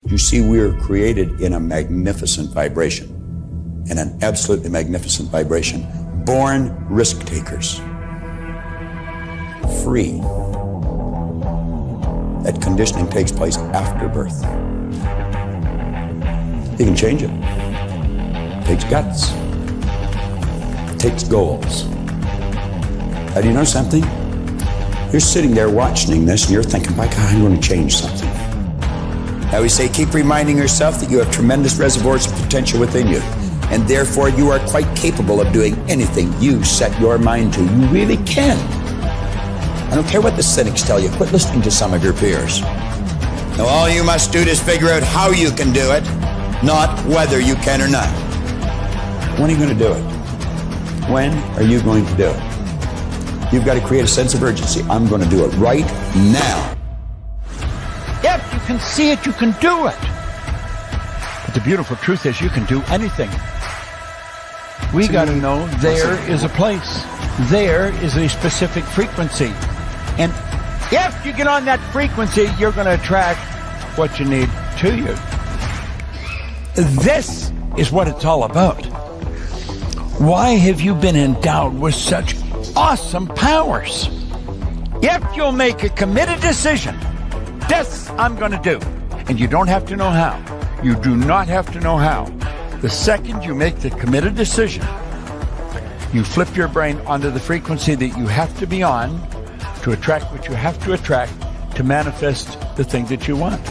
You see, we are created in a magnificent vibration, in an absolutely magnificent vibration. Born risk takers. Free. That conditioning takes place after birth. You can change it. It takes guts. It takes goals. How do you know something? You're sitting there watching this and you're thinking, my God, I'm going to change something. Now we say, keep reminding yourself that you have tremendous reservoirs of potential within you, and therefore you are quite capable of doing anything you set your mind to. You really can. I don't care what the cynics tell you. Quit listening to some of your peers. Now all you must do is figure out how you can do it, not whether you can or not. When are you going to do it? When are you going to do it? You've got to create a sense of urgency. I'm going to do it right now. If you can see it, you can do it. But the beautiful truth is you can do anything. We got to know there is a place. There is a specific frequency. And if you get on that frequency, you're going to attract what you need to you. This is what it's all about. Why have you been endowed with such awesome powers? If you'll make a committed decision, this I'm going to do. And you don't have to know how. You do not have to know how. The second you make the committed decision, you flip your brain onto the frequency that you have to be on to attract what you have to attract to manifest the thing that you want.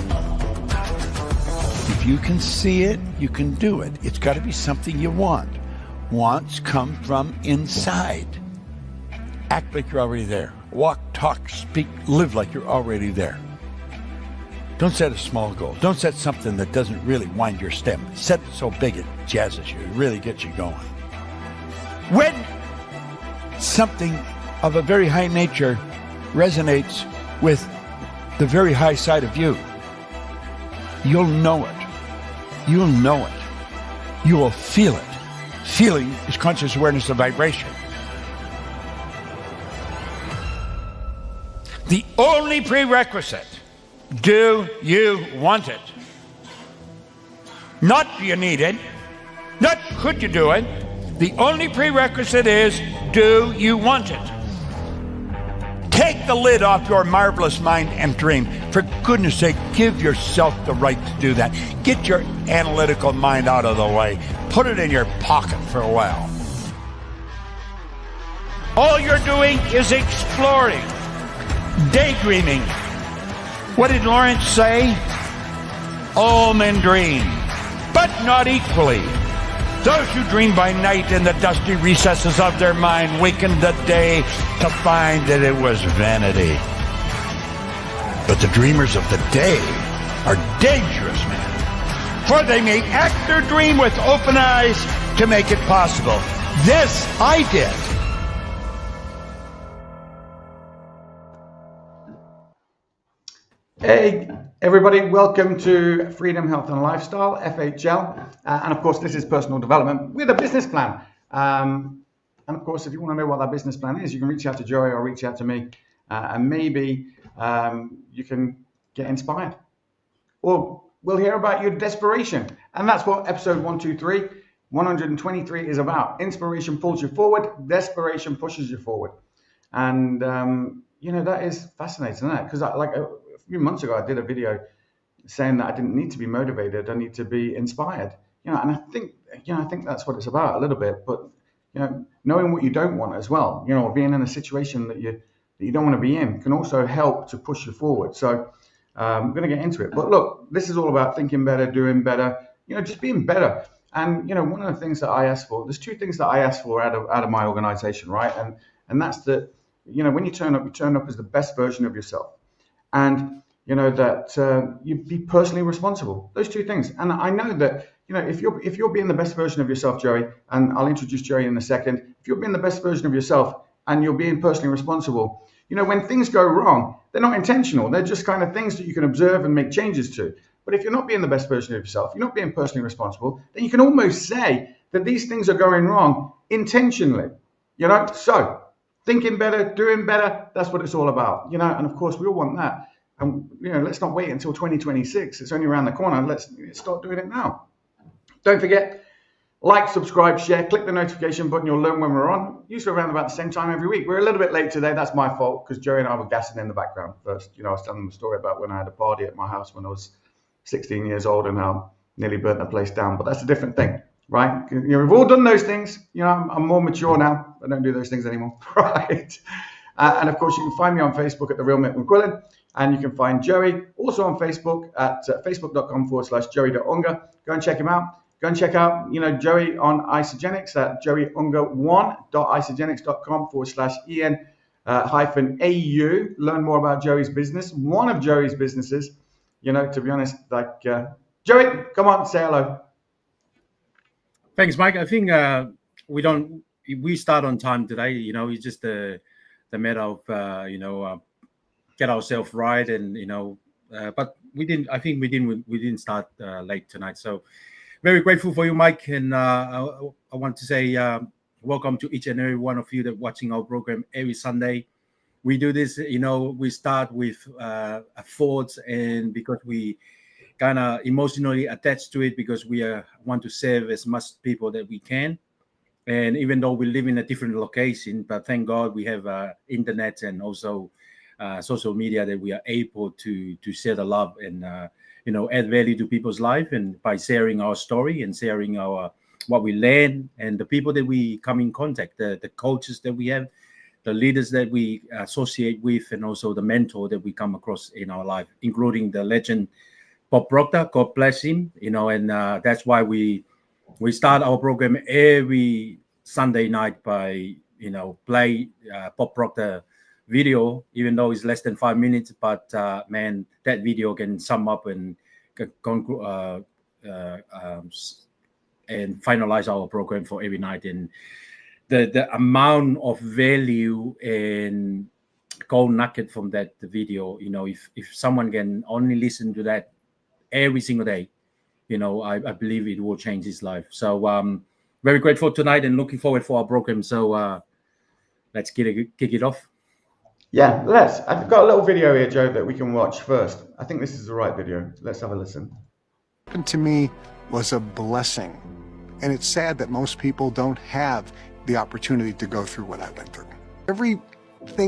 If you can see it, you can do it. It's got to be something you want. Wants come from inside. Act like you're already there. Walk, talk, speak, live like you're already there. Don't set a small goal. Don't set something that doesn't really wind your stem. Set it so big it jazzes you. It really gets you going. When something of a very high nature resonates with the very high side of you, you'll know it. You'll know it. You will feel it. Feeling is conscious awareness of vibration. The only prerequisite, do you want it? Not do you need it, not could you do it. The only prerequisite is, do you want it? Take the lid off your marvelous mind and dream. For goodness sake, give yourself the right to do that. Get your analytical mind out of the way. Put it in your pocket for a while. All you're doing is exploring, daydreaming. What did Lawrence say? All men dream, but not equally. Those who dream by night in the dusty recesses of their mind waken the day to find that it was vanity. But the dreamers of the day are dangerous men, for they may act their dream with open eyes to make it possible. This I did. Hey everybody, welcome to Freedom, Health and Lifestyle, FHL, and of course this is personal development with a business plan. And of course if you want to know what that business plan is, you can reach out to Joey or reach out to me, and maybe you can get inspired. Or we'll hear about your desperation, and that's what episode 123 is about. Inspiration pulls you forward, desperation pushes you forward. And you know, that is fascinating, isn't it? Because a few months ago, I did a video saying that I didn't need to be motivated. I need to be inspired. You know, and I think that's what it's about a little bit. But you know, knowing what you don't want as well. You know, being in a situation that you don't want to be in can also help to push you forward. So I'm going to get into it. But look, this is all about thinking better, doing better. You know, just being better. And you know, one of the things that I ask for, there's two things that I ask for out of my organization, right? And that's that. You know, when you turn up as the best version of yourself. And, you know, that you be personally responsible. Those two things. And I know that, you know, if you're being the best version of yourself, Joey, and I'll introduce Joey in a second. If you're being the best version of yourself and you're being personally responsible, you know, when things go wrong, they're not intentional. They're just kind of things that you can observe and make changes to. But if you're not being the best version of yourself, you're not being personally responsible, then you can almost say that these things are going wrong intentionally, you know? So thinking better, doing better, that's what it's all about, you know? And of course, we all want that. And let's not wait until 2026. It's only around the corner. Let's start doing it now. Don't forget, like, subscribe, share, click the notification button. You'll learn when we're on. Usually around about the same time every week. We're a little bit late today. That's my fault, because Joey and I were gassing in the background first. I was telling them a story about when I had a party at my house when I was 16 years old and how nearly burnt the place down. But that's a different thing, right? We've all done those things. I'm more mature now. I don't do those things anymore, right? And of course, you can find me on Facebook at The Real Mick McQuillan. And you can find Joey also on Facebook at facebook.com/Joey.Unga. Go and check him out. Go and check out, Joey on Isogenics at joeyunga1.isogenics.com/EN-AU. Learn more about Joey's business. One of Joey's businesses, to be honest, Joey, come on, say hello. Thanks, Mike. I think we start on time today. It's just the matter of, get ourselves right. And, but we didn't start late tonight. So very grateful for you, Mike. And I want to say welcome to each and every one of you that watching our program every Sunday. We do this, we start with thoughts, and because we kind of emotionally attached to it, because we want to serve as much people that we can. And even though we live in a different location, but thank God we have internet and also social media that we are able to share the love and add value to people's life, and by sharing our story and sharing our what we learn and the people that we come in contact, the coaches that we have, the leaders that we associate with, and also the mentor that we come across in our life, including the legend Bob Proctor. God bless him. And that's why we start our program every Sunday night by play Bob Proctor video, even though it's less than 5 minutes, but man, that video can sum up and finalize our program for every night. And the amount of value and gold nugget from that video, if someone can only listen to that every single day, I believe it will change his life. So very grateful tonight and looking forward for our program. So let's kick it off. Yeah, let's. I've got a little video here, Joe, that we can watch first. I think this is the right video. Let's have a listen. To me was a blessing. And it's sad that most people don't have the opportunity to go through what I went through. Everything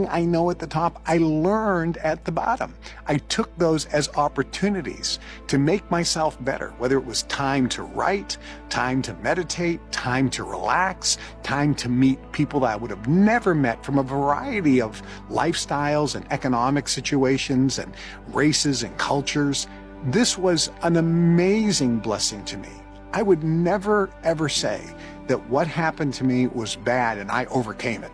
I know at the top, I learned at the bottom. I took those as opportunities to make myself better, whether it was time to write, time to meditate, time to relax, time to meet people that I would have never met from a variety of lifestyles and economic situations and races and cultures. This was an amazing blessing to me. I would never, ever say that what happened to me was bad and I overcame it.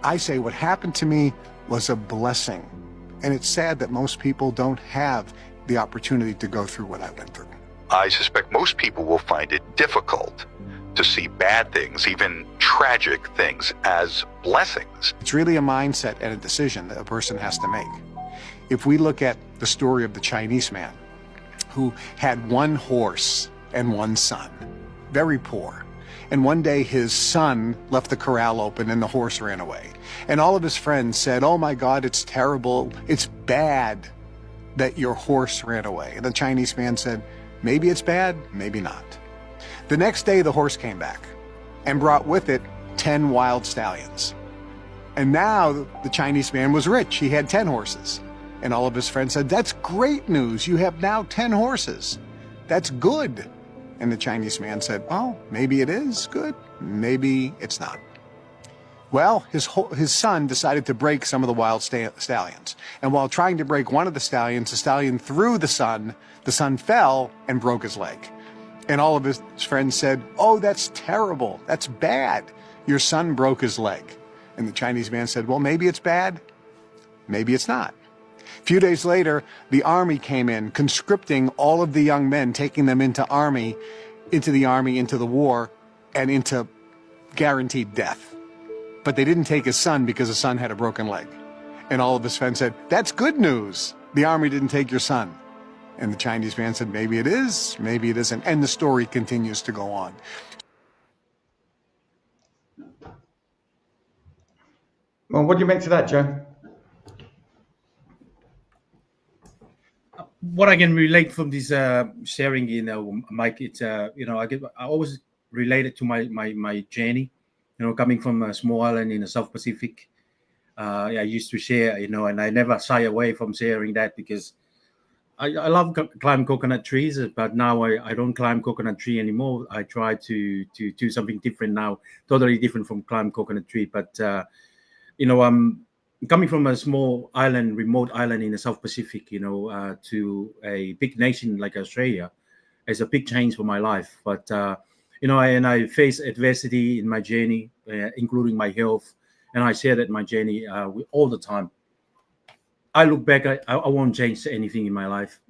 I say what happened to me was a blessing. And it's sad that most people don't have the opportunity to go through what I went through. I suspect most people will find it difficult to see bad things, even tragic things, as blessings. It's really a mindset and a decision that a person has to make. If we look at the story of the Chinese man who had one horse and one son, very poor. And one day his son left the corral open and the horse ran away. And all of his friends said, "Oh my God, it's terrible. It's bad that your horse ran away." And the Chinese man said, "Maybe it's bad, maybe not." The next day the horse came back and brought with it 10 wild stallions. And now the Chinese man was rich. He had 10 horses. And all of his friends said, "That's great news. You have now 10 horses. That's good." And the Chinese man said, "Oh, maybe it is good, maybe it's not." Well, his son decided to break some of the wild stallions. And while trying to break one of the stallion threw the son fell and broke his leg. And all of his friends said, "Oh, that's terrible, that's bad. Your son broke his leg." And the Chinese man said, "Well, maybe it's bad, maybe it's not." A few days later, the army came in, conscripting all of the young men, taking them into the war, and into guaranteed death. But they didn't take his son because his son had a broken leg. And all of his friends said, "That's good news. The army didn't take your son." And the Chinese man said, "Maybe it is, maybe it isn't." And the story continues to go on. Well, what do you make to that, Joe? what I can relate from this sharing, Mike, it's I always relate it to my journey, coming from a small island in the South Pacific. I used to share, and I never shy away from sharing that because I love climb coconut trees, but now I don't climb coconut tree anymore. I try to do something different now, totally different from climb coconut tree. But I'm coming from a small island, remote island in the South Pacific, to a big nation like Australia, is a big change for my life. But I face adversity in my journey, including my health, and I share that my journey all the time. I look back, I won't change anything in my life.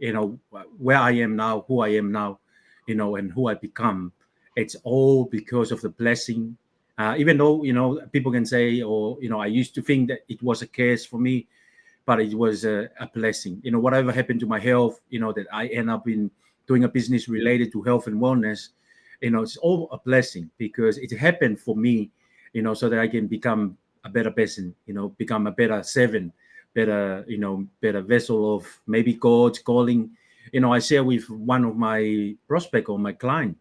Where I am now, who I am now, and who I become. It's all because of the blessing. Even though, people can say, or, I used to think that it was a curse for me, but it was a blessing. Whatever happened to my health, that I end up in doing a business related to health and wellness, it's all a blessing because it happened for me, so that I can become a better person, become a better servant, better vessel of maybe God's calling. I share with one of my prospect or my client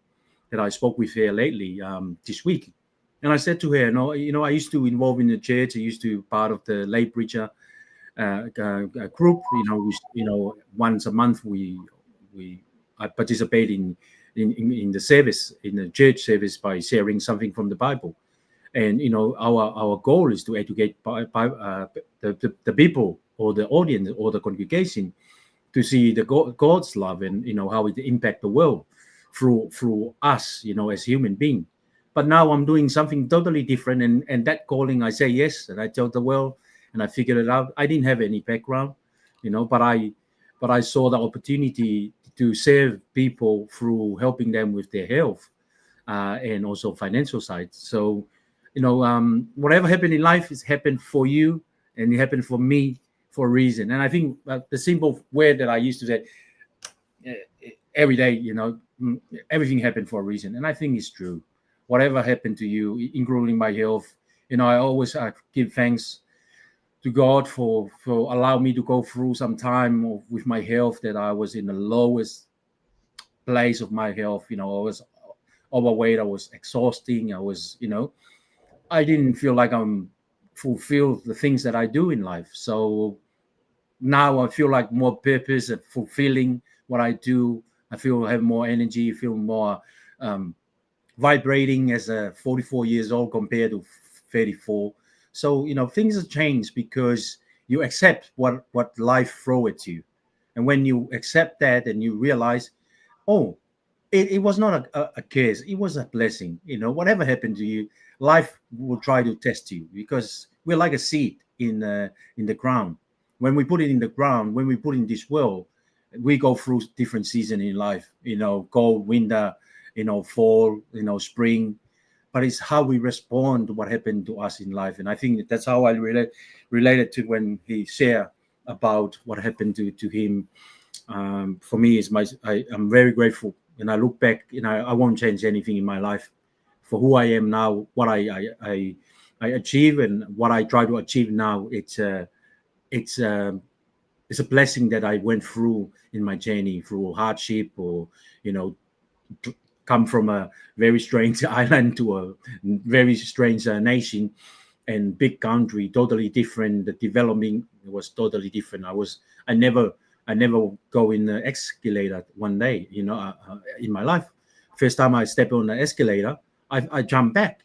that I spoke with here lately this week. And I said to her, I used to involve in the church. I used to part of the lay preacher group. Once a month I participate in the service, in the church service, by sharing something from the Bible. And our goal is to educate the people or the audience or the congregation to see the God's love and how it impact the world through us, as human beings. But now I'm doing something totally different, and that calling, I say yes, and I tell the world, and I figured it out. I didn't have any background, but I saw the opportunity to serve people through helping them with their health and also financial side. So whatever happened in life is happened for you, and it happened for me for a reason. And I think the simple word that I used to say every day, everything happened for a reason. And I think it's true. Whatever happened to you, including my health, I always give thanks to God for allowing me to go through some time with my health that I was in the lowest place of my health. I was overweight. I was exhausting. I was, I didn't feel like I'm fulfilled the things that I do in life. So now I feel like more purpose and fulfilling what I do. I feel I have more energy, feel more vibrating as a 44 years old compared to 34. So, things have changed because you accept what life throws at you. And when you accept that and you realize, oh, it was not a curse, it was a blessing. Whatever happened to you, life will try to test you because we're like a seed in the ground. When we put it in the ground, when we put it in this world, we go through different seasons in life, cold, winter, fall, spring. But it's how we respond to what happened to us in life. And I think that's how I related to when he shared about what happened to him. For me, I'm very grateful. And I look back, I won't change anything in my life for who I am now, what I achieve and what I try to achieve now. It's a blessing that I went through in my journey through hardship or, come from a very strange island to a very strange nation and big country, totally different. The development was totally different. I never go in the escalator one day, in my life. First time I step on the escalator, I jumped back,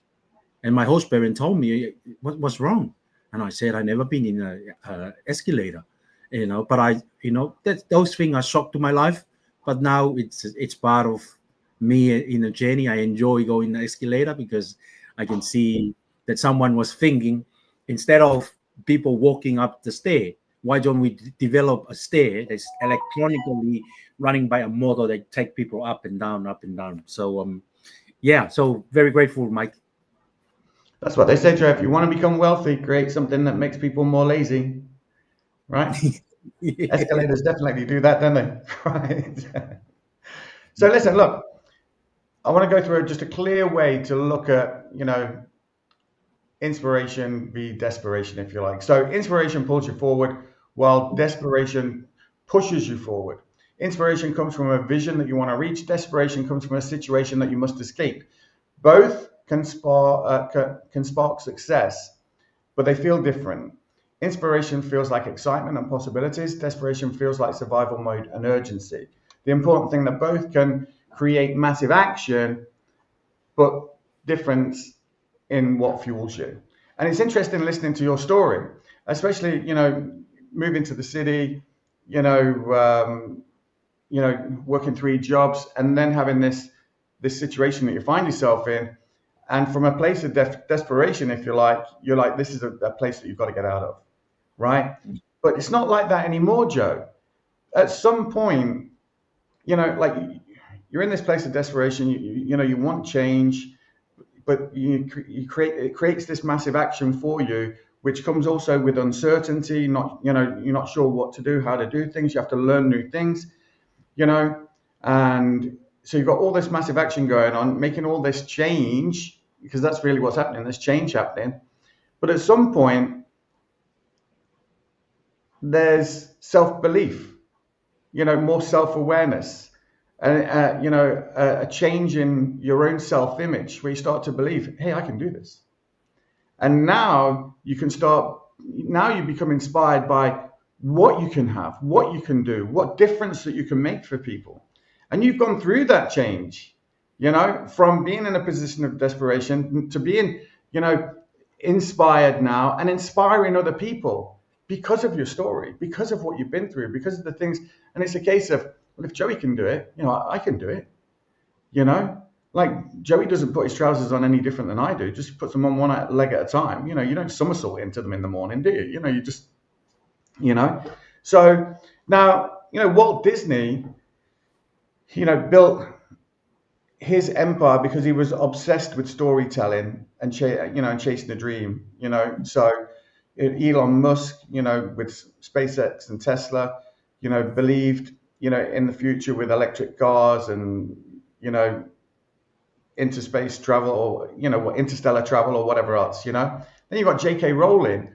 and my host parent told me what's wrong, and I said I never been in a escalator, But those things are shock to my life. But now it's part of me in a journey. I enjoy going the escalator because I can see that someone was thinking, instead of people walking up the stair, why don't we develop a stair that's electronically running by a motor that take people up and down, up and down. So so very grateful, Mike. That's what they say, Joe. If you want to become wealthy, create something that makes people more lazy, right? Escalators definitely do that, don't they? Right. So listen, look, I want to go through just a clear way to look at, inspiration v desperation, if you like. So inspiration pulls you forward while desperation pushes you forward. Inspiration comes from a vision that you want to reach. Desperation comes from a situation that you must escape. Both can spark success, but they feel different. Inspiration feels like excitement and possibilities. Desperation feels like survival mode and urgency. The important thing that both can create massive action, but difference in what fuels you. And it's interesting listening to your story, especially, moving to the city, working 3 jobs, and then having this situation that you find yourself in. And from a place of desperation, if you like, you're like, this is a place that you've got to get out of, right? But it's not like that anymore, Joe. At some point, like you're in this place of desperation, you want change, but it creates this massive action for you, which comes also with uncertainty. You're not sure what to do, how to do things. You have to learn new things, and so you've got all this massive action going on, making all this change, because that's really what's happening. There's change happening. But at some point, there's self-belief, more self-awareness, and a change in your own self-image, where you start to believe, hey, I can do this. And now you become inspired by what you can have, what you can do, what difference that you can make for people. And you've gone through that change, from being in a position of desperation to being, inspired now and inspiring other people because of your story, because of what you've been through, because of the things. And it's a case of, well, if Joey can do it, I can do it. Like Joey doesn't put his trousers on any different than I do, just puts them on one leg at a time. You don't somersault into them in the morning, do you? You just, So now, Walt Disney, built his empire because he was obsessed with storytelling and chasing the dream. So Elon Musk, with SpaceX and Tesla, believed, in the future with electric cars and, interspace travel, or, interstellar travel or whatever else, Then you've got J.K. Rowling,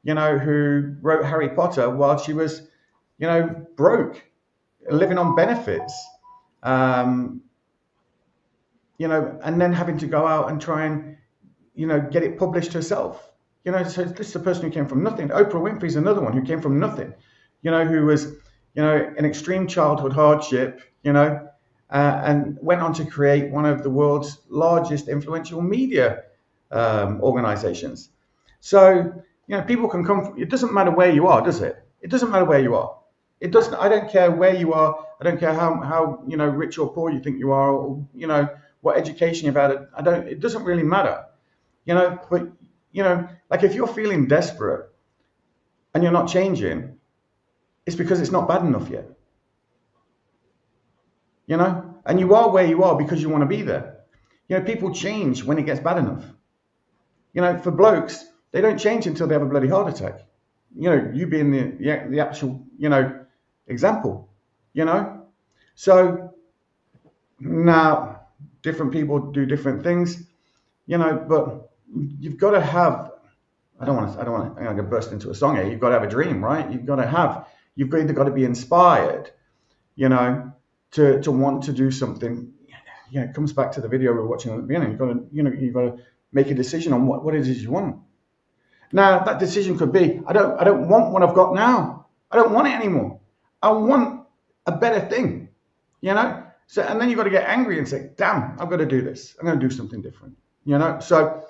who wrote Harry Potter while she was, broke, living on benefits. And then having to go out and try and, get it published herself. So this is a person who came from nothing. Oprah Winfrey's another one who came from nothing, who was, an extreme childhood hardship, and went on to create one of the world's largest influential media organizations. So, people can come from, it doesn't matter where you are, does it? It doesn't matter where you are. It doesn't. I don't care where you are. I don't care how rich or poor you think you are, or what education you've had. It doesn't really matter, But like if you're feeling desperate and you're not changing, it's because it's not bad enough yet. And you are where you are because you want to be there. People change when it gets bad enough. For blokes, they don't change until they have a bloody heart attack. You being the actual example. So now different people do different things, but you've got to have, I'm going to burst into a song here. You've got to have a dream, right? You've either got to be inspired, to want to do something. It comes back to the video we were watching at the beginning. You've got to make a decision on what it is you want. Now that decision could be, I don't want what I've got now. I don't want it anymore. I want a better thing, So, and then you've got to get angry and say, damn, I've got to do this. I'm going to do something different, So,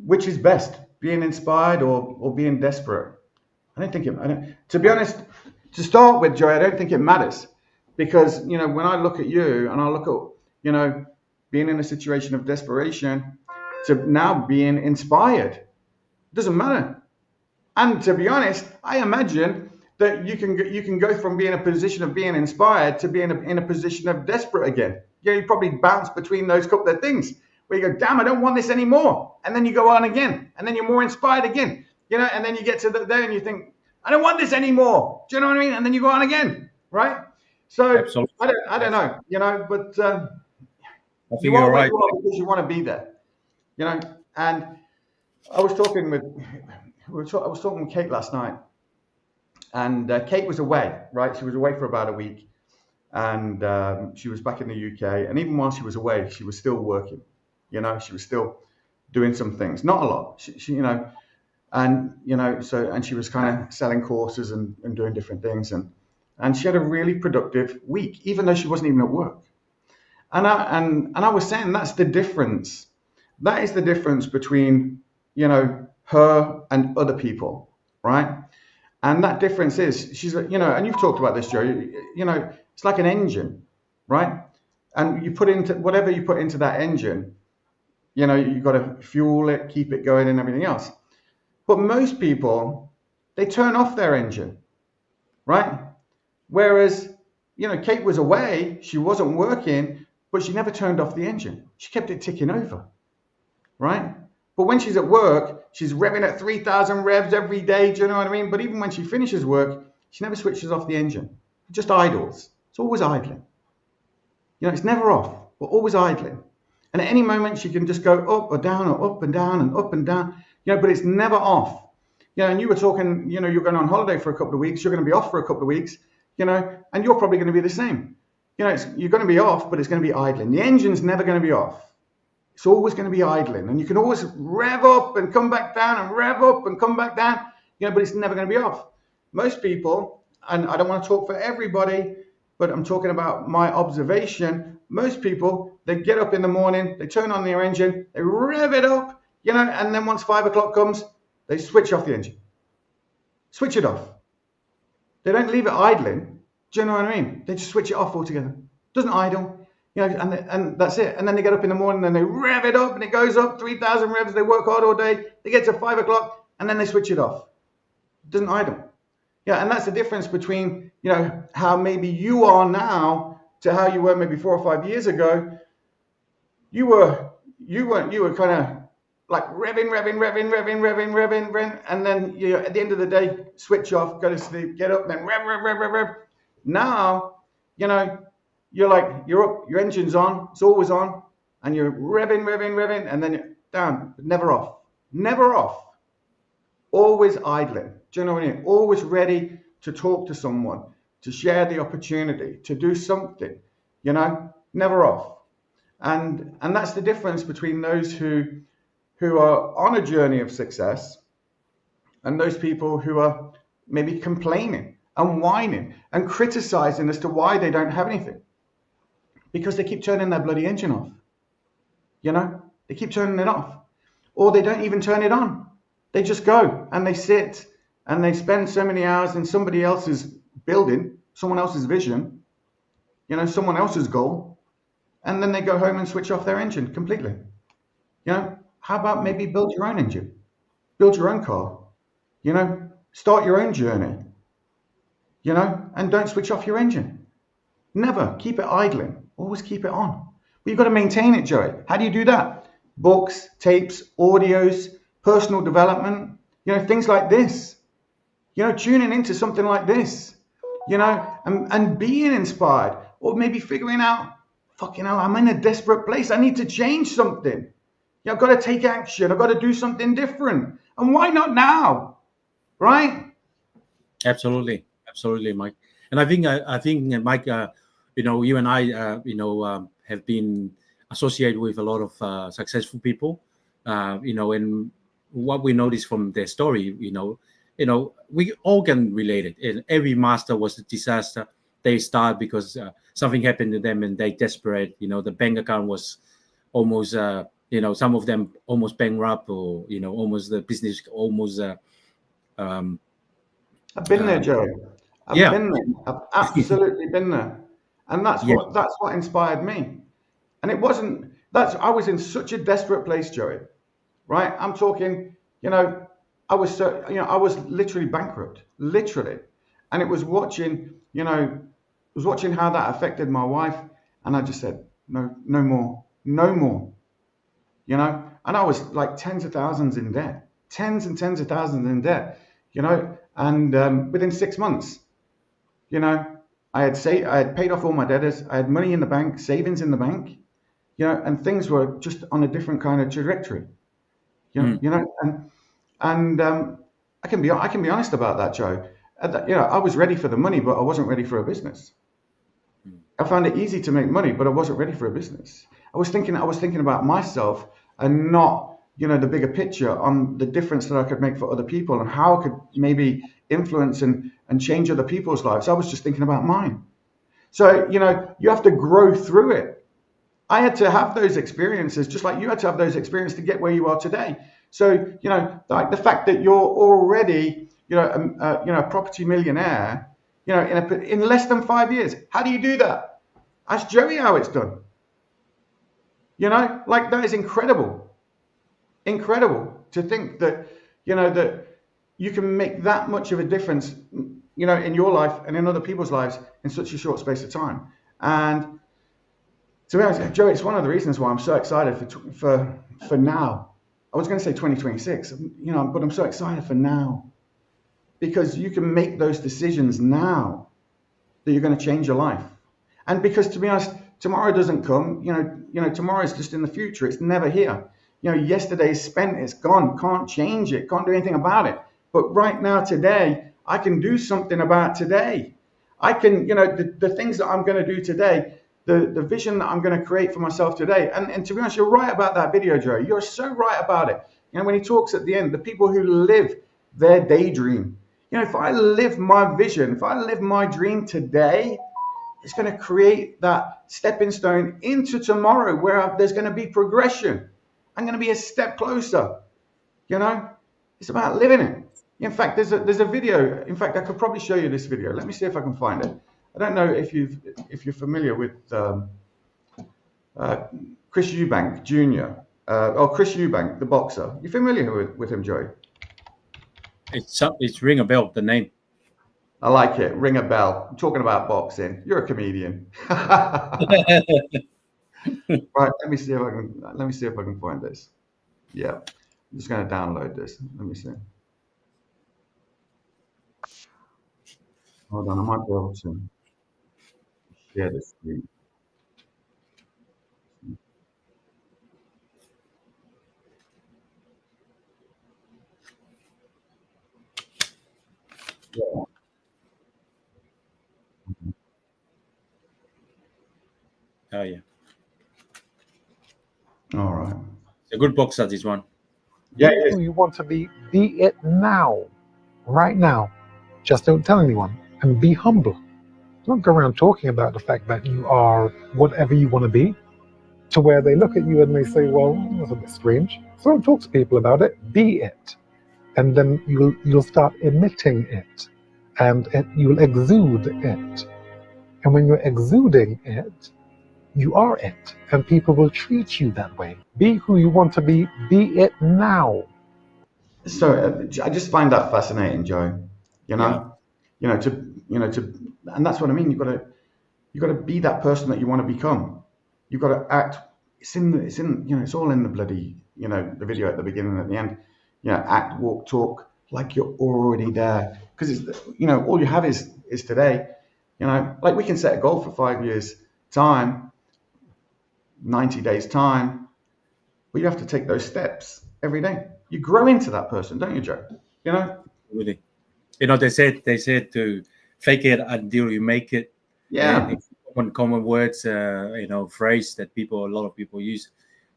which is best, being inspired or being desperate? To be honest, to start with, Joey, I don't think it matters, because, when I look at you and I look at, being in a situation of desperation to now being inspired, it doesn't matter. And to be honest, I imagine that you can go from being in a position of being inspired to being in a position of desperate again. You probably bounce between those couple of things where you go, damn, I don't want this anymore. And then you go on again, and then you're more inspired again, and then you get to there and you think, I don't want this anymore. Do you know what I mean? And then you go on again, right? So absolutely. I don't know, but I think you're right. Because you want to be there, and I was talking with Kate last night, And Kate was away, right? She was away for about a week, and she was back in the UK. And even while she was away, she was still working. She was still doing some things, not a lot. She and she was kind of selling courses and doing different things, and she had a really productive week, even though she wasn't even at work. And I was saying that's the difference. That is the difference between her and other people, right? And that difference is she's and you've talked about this, Joe. It's like an engine, right? And you put into whatever you put into that engine, you've got to fuel it, keep it going, and everything else. But most people, they turn off their engine, right? Whereas, Kate was away, she wasn't working, but she never turned off the engine. She kept it ticking over, right? But when she's at work, she's revving at 3,000 revs every day, do you know what I mean? But even when she finishes work, she never switches off the engine. It just idles. It's always idling. It's never off, but always idling. And at any moment, she can just go up or down or up and down and up and down, but it's never off. And you were talking, you're going on holiday for a couple of weeks, you're going to be off for a couple of weeks, and you're probably going to be the same. You're going to be off, but it's going to be idling. The engine's never going to be off. It's always going to be idling. And you can always rev up and come back down and rev up and come back down, but it's never going to be off. Most people, and I don't want to talk for everybody, but I'm talking about my observation. Most people, they get up in the morning, they turn on their engine, they rev it up, and then once 5 o'clock comes, they switch off the engine. Switch it off. They don't leave it idling. Do you know what I mean? They just switch it off altogether. It doesn't idle. And that's it. And then they get up in the morning and they rev it up and it goes up 3,000 revs. They work hard all day. They get to 5 o'clock and then they switch it off. It doesn't idle. And that's the difference between, how maybe you are now to how you were maybe 4 or 5 years ago. You were kind of like revving, and then at the end of the day, switch off, go to sleep, get up, then rev. Now, you're up, your engine's on, it's always on, and you're revving, and then you're down, but never off. Always idling. Do you know what I mean? Always ready to talk to someone, to share the opportunity, to do something, never off. And that's the difference between those who are on a journey of success and those people who are maybe complaining and whining and criticizing as to why they don't have anything. Because they keep turning their bloody engine off. They keep turning it off. Or they don't even turn it on. They just go and they sit and they spend so many hours in somebody else's building, someone else's vision, someone else's goal. And then they go home and switch off their engine completely. How about maybe build your own engine? Build your own car. Start your own journey. And don't switch off your engine. Never. Keep it idling. Always keep it on. But you've got to maintain it, Joey. How do you do that? Books, tapes, audios, personal development, things like this. Tuning into something like this, and being inspired, or maybe figuring out, fucking hell, I'm in a desperate place. I need to change something. I've got to take action. I've got to do something different. And why not now? Right? Absolutely, Mike. And I think, Mike, you and I, have been associated with a lot of successful people, and what we noticed from their story, we all can relate it. And every master was a disaster. They start because something happened to them and they desperate. The bank account was almost, some of them almost bankrupt, or almost the business almost. I've been there, Joe. I've been there. I've absolutely been there, and that's what inspired me. And it wasn't I was in such a desperate place, Joey. Right? I'm talking, I was literally bankrupt, literally, and it was watching, how that affected my wife, and I just said, no more. And I was like tens and tens of thousands in debt, and within 6 months, I had paid off all my debtors, I had money in the bank, savings in the bank, and things were just on a different kind of trajectory, and I can be honest about that, Joe. I was ready for the money, but I wasn't ready for a business. I found it easy to make money, but I wasn't ready for a business. I was thinking about myself and not, the bigger picture on the difference that I could make for other people and how I could maybe influence and change other people's lives. I was just thinking about mine. So, you have to grow through it. I had to have those experiences, just like you had to have those experiences to get where you are today. So, like the fact that you're already, a property millionaire, in less than 5 years. How do you do that? Ask Joey how it's done. Like that is incredible. Incredible to think that, that you can make that much of a difference, in your life and in other people's lives in such a short space of time. And to be honest, Joey, it's one of the reasons why I'm so excited for now. I was going to say 2026, but I'm so excited for now. Because you can make those decisions now that you're going to change your life. And because, to be honest, tomorrow doesn't come. Tomorrow is just in the future. It's never here. Yesterday's spent. It's gone. Can't change it. Can't do anything about it. But right now, today, I can do something about today. I can, the things that I'm going to do today, the vision that I'm going to create for myself today. And to be honest, you're right about that video, Joe. You're so right about it. When he talks at the end, the people who live their daydream. If I live my vision, if I live my dream today, it's going to create that stepping stone into tomorrow where there's going to be progression. I'm going to be a step closer. It's about living it. In fact, there's a video. In fact, I could probably show you this video. Let me see if I can find it. I don't know if you're familiar with Chris Eubank Jr. Chris Eubank, the boxer. You familiar with him, Joey? It's ring a bell, the name. I like it. Ring a bell. I'm talking about boxing. You're a comedian. Right. Let me see if I can find this. Yeah. I'm just going to download this. Let me see. Hold on. I might be able to share the screen. Yeah. Oh yeah. All right. It's a good boxer, this one. Yeah. Be who you want to be it now, right now. Just don't tell anyone and be humble. Don't go around talking about the fact that you are whatever you want to be, to where they look at you and they say, well, that's a bit strange. So don't talk to people about it, be it. And then you'll start emitting it, and you'll exude it. And when you're exuding it, you are it, and people will treat you that way. Be who you want to be it now. So I just find that fascinating, Joe. And that's what I mean. You got to be that person that you want to become. You've got to act. It's all in the bloody, the video at the beginning and at the end. Act, walk, talk like you're already there. Because it's, all you have is today. Like we can set a goal for 5 years time, 90 days time, but you have to take those steps every day. You grow into that person, don't you, Joe? Really. They said to fake it until you make it. Yeah. And it's one common words, phrase that a lot of people use.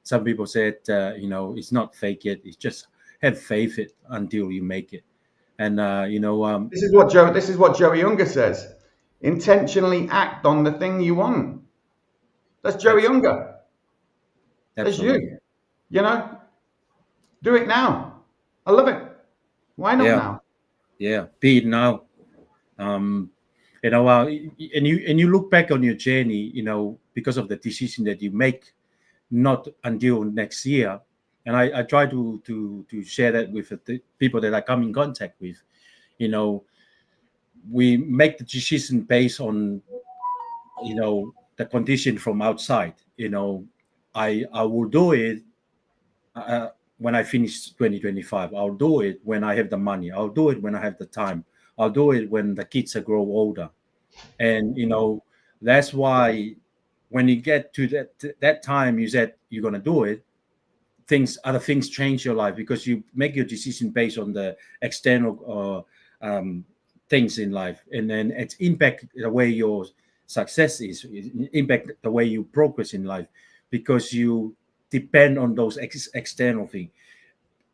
Some people said, it's not fake it. It's just have faith it until you make it. And this is what Joey Unger says. Intentionally act on the thing you want. That's Joey Unger. That's you. Do it now. I love it. Why not now? Yeah, be it now. And you look back on your journey, because of the decision that you make, not until next year. And I try to share that with the people that I come in contact with. We make the decision based on, the condition from outside. I will do it when I finish 2025. I'll do it when I have the money. I'll do it when I have the time. I'll do it when the kids grow older. And, that's why when you get to that time, you said you're going to do it, other things change your life because you make your decision based on the external things in life, and then it's impact the way your success is, impact the way you progress in life, because you depend on those external things.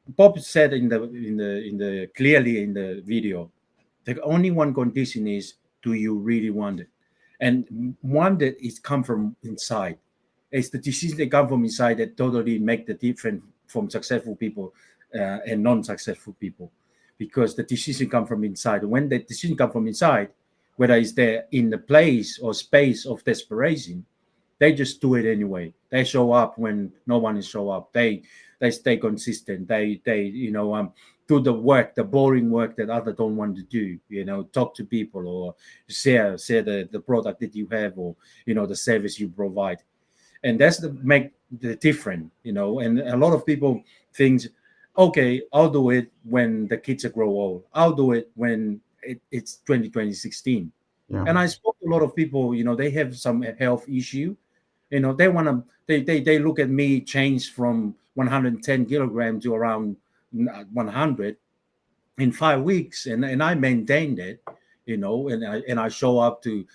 Bob said in the clearly in the video, the only one condition is, do you really want it? And one that is come from inside. It's the decision that come from inside that totally make the difference from successful people and non-successful people, because the decision come from inside. When the decision come from inside, whether it's there in the place or space of desperation, they just do it anyway. They show up when no one is show up. They stay consistent. They do the work, the boring work that others don't want to do. Talk to people or share the product that you have, or the service you provide, and that's the make the difference. And a lot of people think, okay, I'll do it when the kids grow old. I'll do it when it's 2016. Yeah. And I spoke to a lot of people. They have some health issue. They want to. They look at me change from 110 kilograms to around 100 in 5 weeks, and I maintained it. And I show up to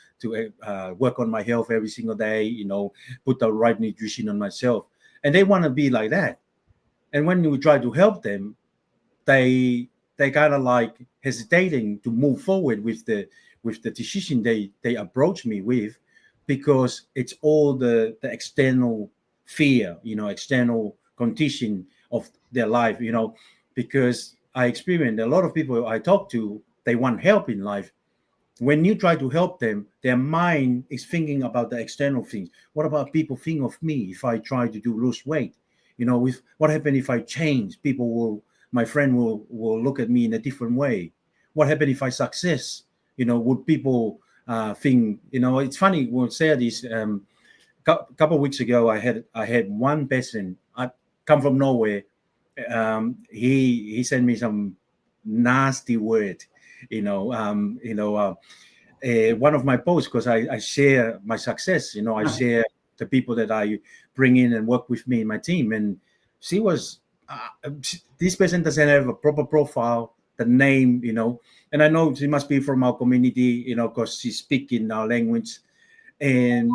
work on my health every single day. Put the right nutrition on myself, and they want to be like that. And when you try to help them, they kind of like hesitating to move forward with the decision they approach me with, because it's all the external fear, external condition of their life, because I experienced a lot of people I talk to, they want help in life. When you try to help them, their mind is thinking about the external things. What about people think of me if I try to lose weight? What happens if I change? My friend will look at me in a different way. What happens if I success? Would people think? It's funny. We'll say this. Couple of weeks ago, I had one person. I come from nowhere. He sent me some nasty word. One of my posts, because I share my success. I share the people that I bring in and work with me in my team. And she was, this person doesn't have a proper profile, the name, and I know she must be from our community, because she speaks in our language. And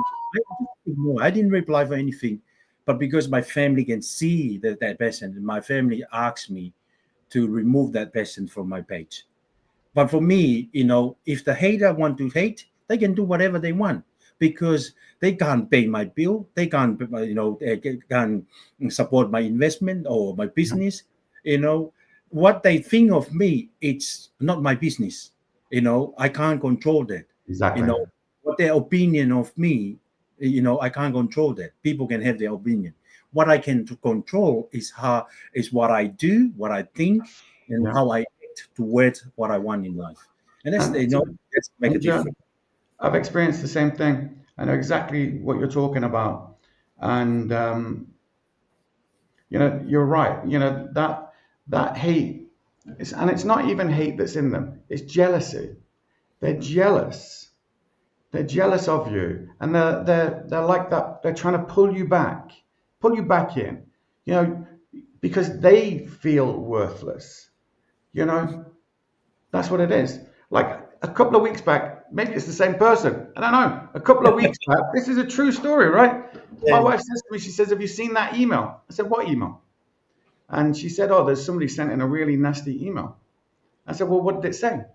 I didn't reply for anything, but because my family can see that person, and my family asked me to remove that person from my page. But for me, if the hater want to hate, they can do whatever they want, because they can't pay my bill. They can't, they can't support my investment or my business. What they think of me, it's not my business. I can't control that. Exactly. What their opinion of me, I can't control that. People can have their opinion. What I can control is what I do, what I think, and how I act towards what I want in life. And that's that's make a difference. I've experienced the same thing. I know exactly what you're talking about, and you're right. That hate, and it's not even hate that's in them. It's jealousy. They're jealous. They're jealous of you, and they're like that. They're trying to pull you back in, because they feel worthless. That's what it is. Like a couple of weeks back, maybe it's the same person. I don't know. A couple of weeks back, this is a true story, right? My wife says to me, she says, "Have you seen that email?" I said, "What email?" And she said, "Oh, there's somebody sent in a really nasty email." I said, "Well, what did it say?"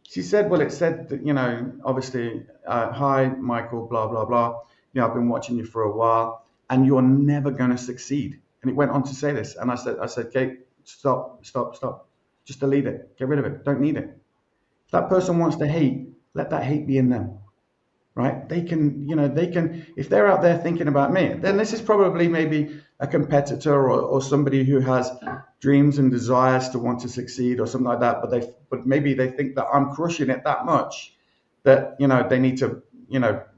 She said, "Well, it said that, obviously, hi, Michael, blah, blah, blah. I've been watching you for a while, and you're never going to succeed." And it went on to say this. And I said, "Kate, stop. Just delete it. Get rid of it. Don't need it. If that person wants to hate, let that hate be in them, right? They can, if they're out there thinking about me, then this is probably maybe a competitor or somebody who has dreams and desires to want to succeed or something like that. But maybe they think that I'm crushing it that much that, they need to,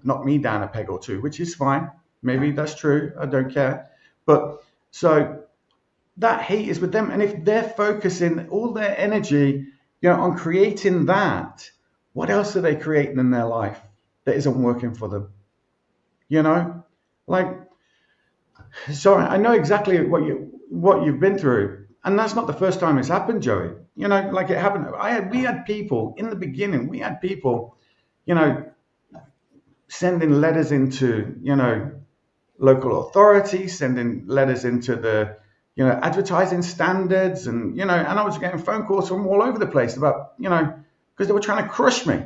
knock me down a peg or two, which is fine. Maybe that's true. I don't care. But so that hate is with them. And if they're focusing all their energy, on creating that, what else are they creating in their life that isn't working for them? So I know exactly what you've been through. And that's not the first time it's happened, Joey. You know, like it happened. We had people in the beginning. We had people, you know, sending letters into, you know, local authorities, sending letters into the, you know, advertising standards, and you know, and I was getting phone calls from all over the place about, you know, because they were trying to crush me,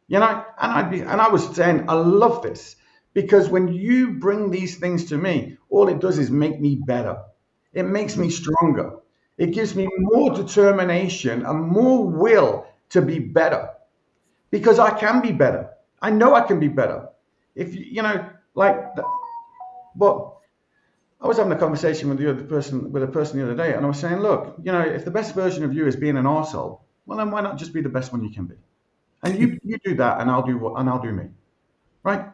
you know, and I was saying, I love this, because when you bring these things to me, all it does is make me better. It makes me stronger. It gives me more determination and more will to be better, because I can be better. I know I can be better. If you know, like, but I was having a conversation with a person the other day, and I was saying, look, you know, if the best version of you is being an arsehole, well, then why not just be the best one you can be? And you do that, and I'll do me, right?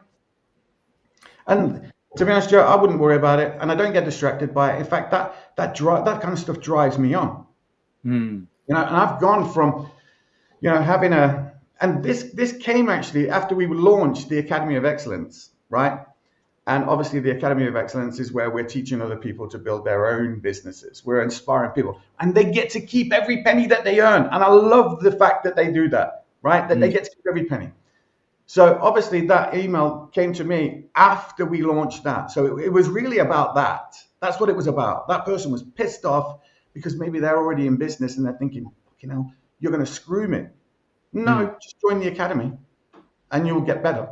And to be honest, Joe, I wouldn't worry about it, and I don't get distracted by it. In fact, that kind of stuff drives me on. You know, and I've gone from, you know, having and this came actually after we launched the Academy of Excellence, right? And obviously the Academy of Excellence is where we're teaching other people to build their own businesses. We're inspiring people, and they get to keep every penny that they earn. And I love the fact that they do that, right? That they get to keep every penny. So obviously that email came to me after we launched that. So it was really about that. That's what it was about. That person was pissed off because maybe they're already in business and they're thinking, you know, you're going to screw me. No, just join the Academy and you'll get better,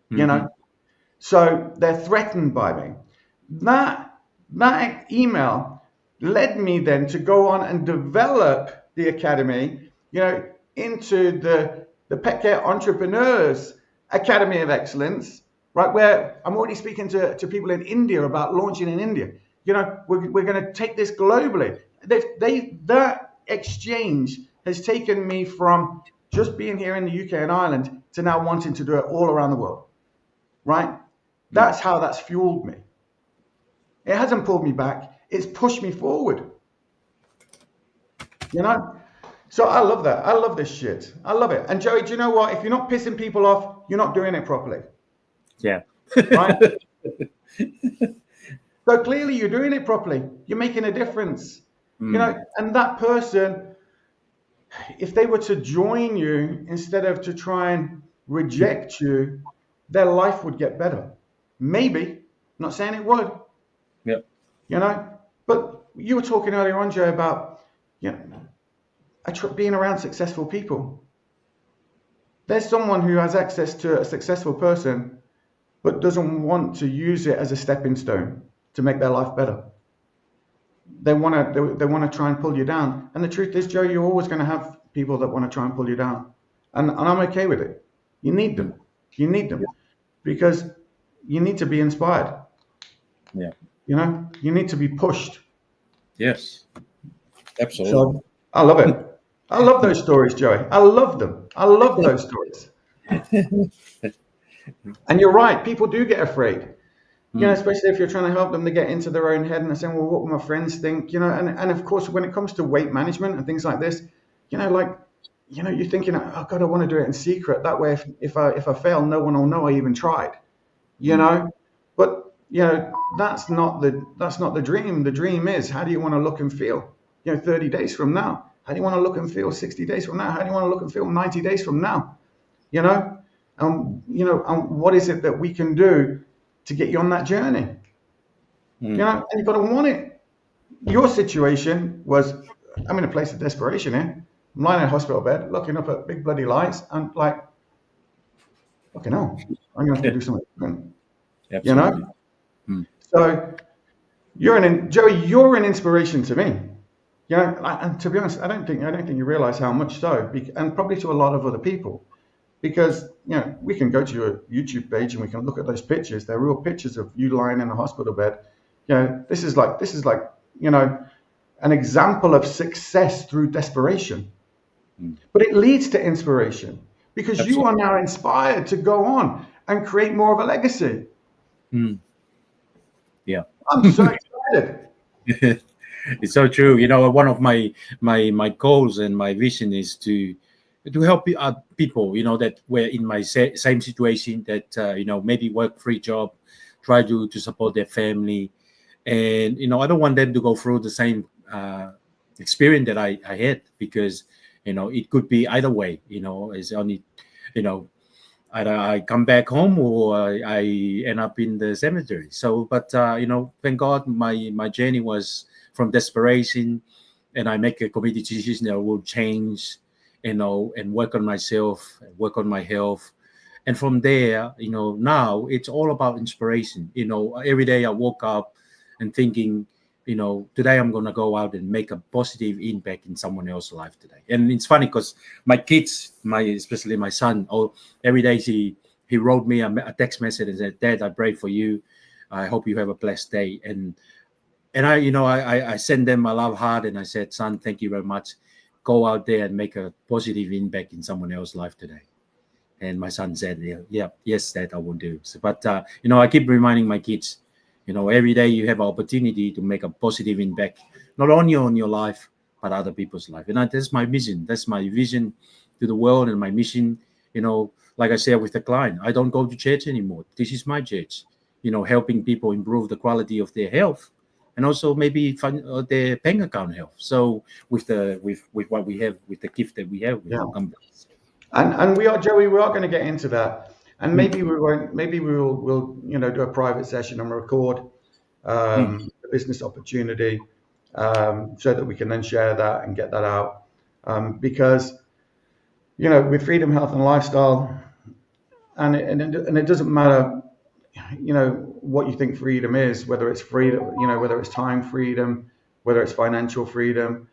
you know? So they're threatened by me. That email led me then to go on and develop the Academy, you know, into the Pet Care Entrepreneurs Academy of Excellence, right? Where I'm already speaking to people in India about launching in India. You know, we're going to take this globally. That exchange has taken me from just being here in the UK and Ireland to now wanting to do it all around the world, right? That's how that's fueled me. It hasn't pulled me back. It's pushed me forward. You know? So I love that. I love this shit. I love it. And Joey, do you know what? If you're not pissing people off, you're not doing it properly. Yeah. Right? So clearly you're doing it properly. You're making a difference. You know, and that person, if they were to join you instead of to try and reject you, their life would get better. Maybe. I'm not saying it would. Yeah. You know, but you were talking earlier on, Joe, about, you know, being around successful people. There's someone who has access to a successful person, but doesn't want to use it as a stepping stone to make their life better. They want to try and pull you down. And the truth is, Joe, you're always going to have people that want to try and pull you down. And I'm okay with it. You need them. You need them. Because you need to be inspired. Yeah. You know, you need to be pushed. Yes. Absolutely. So I love it. I love those stories, Joey. I love them. I love those stories. And you're right. People do get afraid. You know, especially if you're trying to help them to get into their own head and they're saying, well, what will my friends think? You know, and of course, when it comes to weight management and things like this, you know, like, you know, you're thinking, oh God, I want to do it in secret. That way, if I fail, no one will know I even tried. You know, but you know, that's not the dream. The dream is, how do you want to look and feel? You know, 30 days from now. How do you want to look and feel 60 days from now? How do you want to look and feel 90 days from now? You know, what is it that we can do to get you on that journey? You know, and you've got to want it. Your situation was, I'm in a place of desperation here. I'm lying in a hospital bed, looking up at big bloody lights, and like, fucking hell, I'm going to have to do something. You know? So Joey, you're an inspiration to me. You know, and to be honest, I don't think you realize how much so, and probably to a lot of other people, because you know, we can go to your YouTube page and we can look at those pictures. They're real pictures of you lying in a hospital bed. You know, this is like you know, an example of success through desperation, but it leads to inspiration because you are now inspired to go on and create more of a legacy. Yeah, I'm so excited. It's so true. You know, one of my goals and my vision is to help people, you know, that were in my same situation, that you know, maybe work free job, try to support their family, and you know, I don't want them to go through the same experience that I had, because it could be either way. It's only either I come back home or I end up in the cemetery. So, but thank God my journey was from desperation, and I make a committed decision that I will change, and work on myself, work on my health. And from there, now it's all about inspiration. Every day I woke up and thinking, today I'm gonna go out and make a positive impact in someone else's life today. And it's funny because my kids, especially my son, every day he wrote me a text message and said, "Dad, I pray for you. I hope you have a blessed day." And I sent them a love heart, and I said, "Son, thank you very much. Go out there and make a positive impact in someone else's life today." And my son said, "Yeah, yes, Dad, I will do." So, but I keep reminding my kids, every day you have an opportunity to make a positive impact, not only on your life, but other people's life. And that's my vision. That's my vision to the world, and my mission. Like I said with the client, I don't go to church anymore. This is my church. Helping people improve the quality of their health, and also maybe their bank account health. So with what we have, with the gift that we have with our companies. And Joey, we are going to get into that, and maybe we won't. Maybe we'll do a private session and record the business opportunity, so that we can then share that and get that out. Because with freedom, health, and lifestyle, and it doesn't matter, what you think freedom is, whether it's freedom, whether it's time freedom, whether it's financial freedom,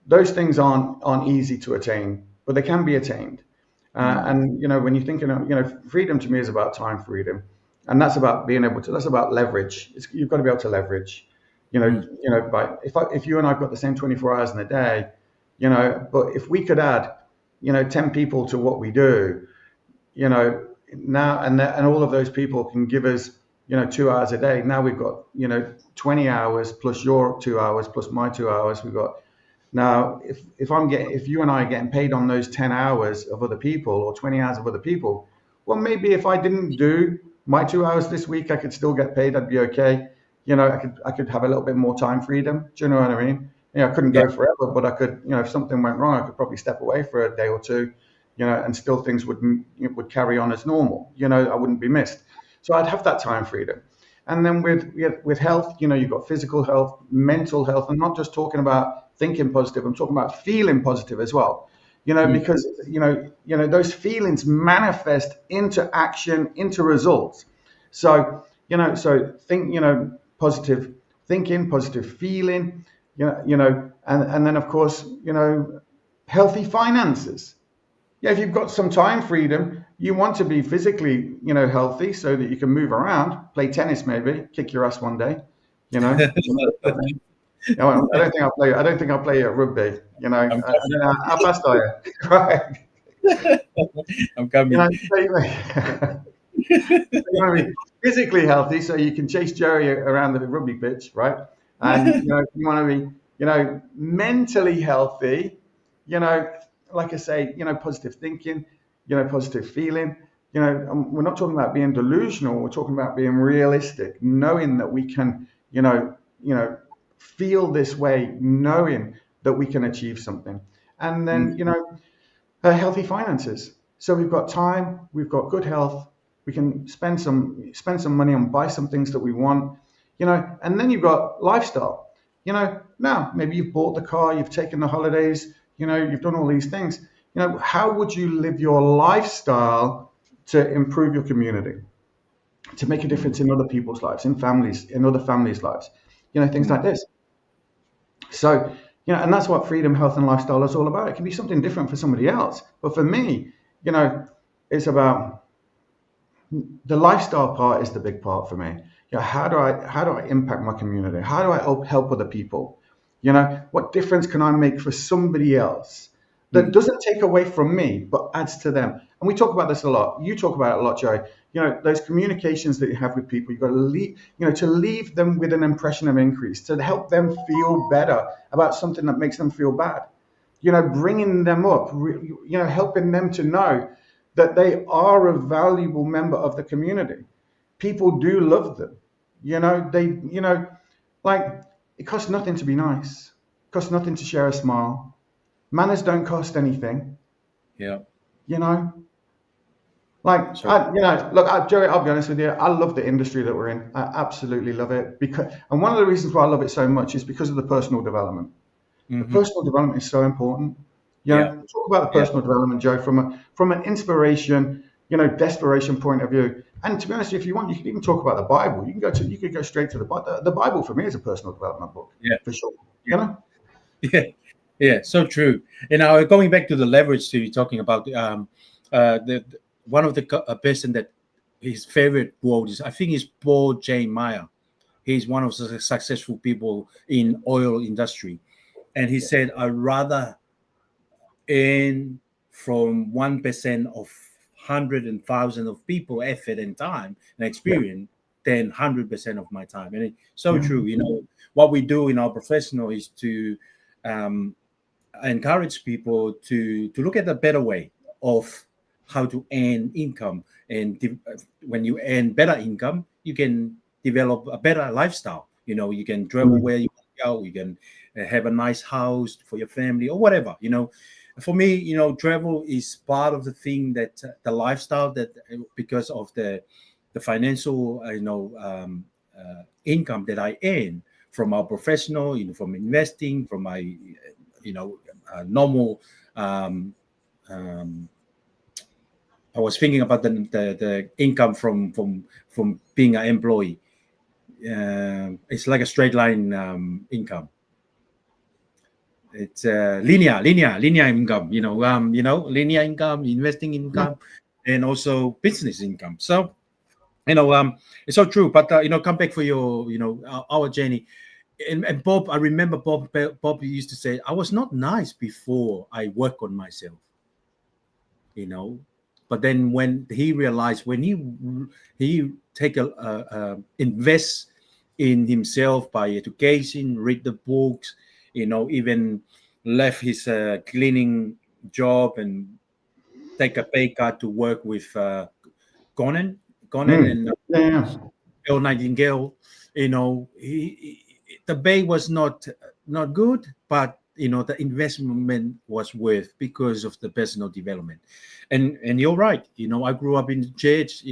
those things aren't easy to attain, but they can be attained. And when you're thinking of, freedom to me is about time freedom, and that's about being able to. That's about leverage. You've got to be able to leverage. But if you and I've got the same 24 hours in a day, but if we could add, 10 people to what we do, now and all of those people can give us, 2 hours a day. Now we've got 20 hours plus your 2 hours plus my 2 hours. We've got. Now, if you and I are getting paid on those 10 hours of other people or 20 hours of other people, well, maybe if I didn't do my 2 hours this week, I could still get paid. I'd be okay. I could have a little bit more time freedom. Do you know what I mean? I couldn't go forever, but I could, if something went wrong, I could probably step away for a day or two, and still things would carry on as normal. I wouldn't be missed. So I'd have that time freedom. And then with health, you've got physical health, mental health. I'm not just talking about thinking positive. I'm talking about feeling positive as well. Because those feelings manifest into action, into results. So think positive thinking, positive feeling. And then of course healthy finances. Yeah, if you've got some time freedom, you want to be physically, healthy so that you can move around, play tennis, maybe kick your ass one day, I don't think I'll play at rugby. I don't know how fast are you? Right. I'm coming. You want to be physically healthy so you can chase Jerry around the rugby pitch, right? And you want to be, mentally healthy. Like I say, positive thinking, positive feeling. We're not talking about being delusional. We're talking about being realistic, knowing that we can, feel this way, knowing that we can achieve something. And then, healthy finances. So we've got time, we've got good health. We can spend some money and buy some things that we want, and then you've got lifestyle. Now maybe you've bought the car, you've taken the holidays, you've done all these things. How would you live your lifestyle to improve your community, to make a difference in other people's lives, in other families' lives, things like this. So, and that's what freedom, health, and lifestyle is all about. It can be something different for somebody else, but for me, it's about the lifestyle part is the big part for me. How do I impact my community? How do I help other people? What difference can I make for somebody else that doesn't take away from me, but adds to them? And we talk about this a lot. You talk about it a lot, Joey. Those communications that you have with people, you've got to leave, to leave them with an impression of increase, to help them feel better about something that makes them feel bad. Bringing them up, helping them to know that they are a valuable member of the community. People do love them. Like It costs nothing to be nice. It costs nothing to share a smile. Manners don't cost anything. Yeah. You know, like So look, Joey, I'll be honest with you. I love the industry that we're in. I absolutely love it and one of the reasons why I love it so much is because of the personal development. The personal development is so important. Talk about the personal development, Joe, from an inspiration, desperation point of view. And to be honest, if you want, you can even talk about the Bible. You could go straight to the Bible. The Bible for me is a personal development book. Yeah. For sure. Yeah, so true. And now going back to the leverage to you talking about, the one of the person that his favorite quote is, I think, is Paul J. Meyer. He's one of the successful people in oil industry, and he said, "I'd rather earn from 1% of 100,000 of people effort and time and experience than 100% of my time." And it's so true. What we do in our professional is to encourage people to look at a better way of how to earn income. And when you earn better income, you can develop a better lifestyle. You can travel where you want to go. You can have a nice house for your family or whatever. For me, travel is part of the thing that the lifestyle that, because of the financial, income that I earn from our professional, from investing, from my, normal. I was thinking about the income from being an employee. It's like a straight line income. It's linear income. Linear income, investing income, and also business income. So, it's so true. But come back for your, our journey. And Bob, I remember Bob used to say, I was not nice before I work on myself. But then when he realized, when he take invest in himself by education, read the books, even left his cleaning job and take a pay cut to work with Conan and Earl Nightingale. The pay was not good, but the investment was worth because of the personal development. And you're right. I grew up in the church.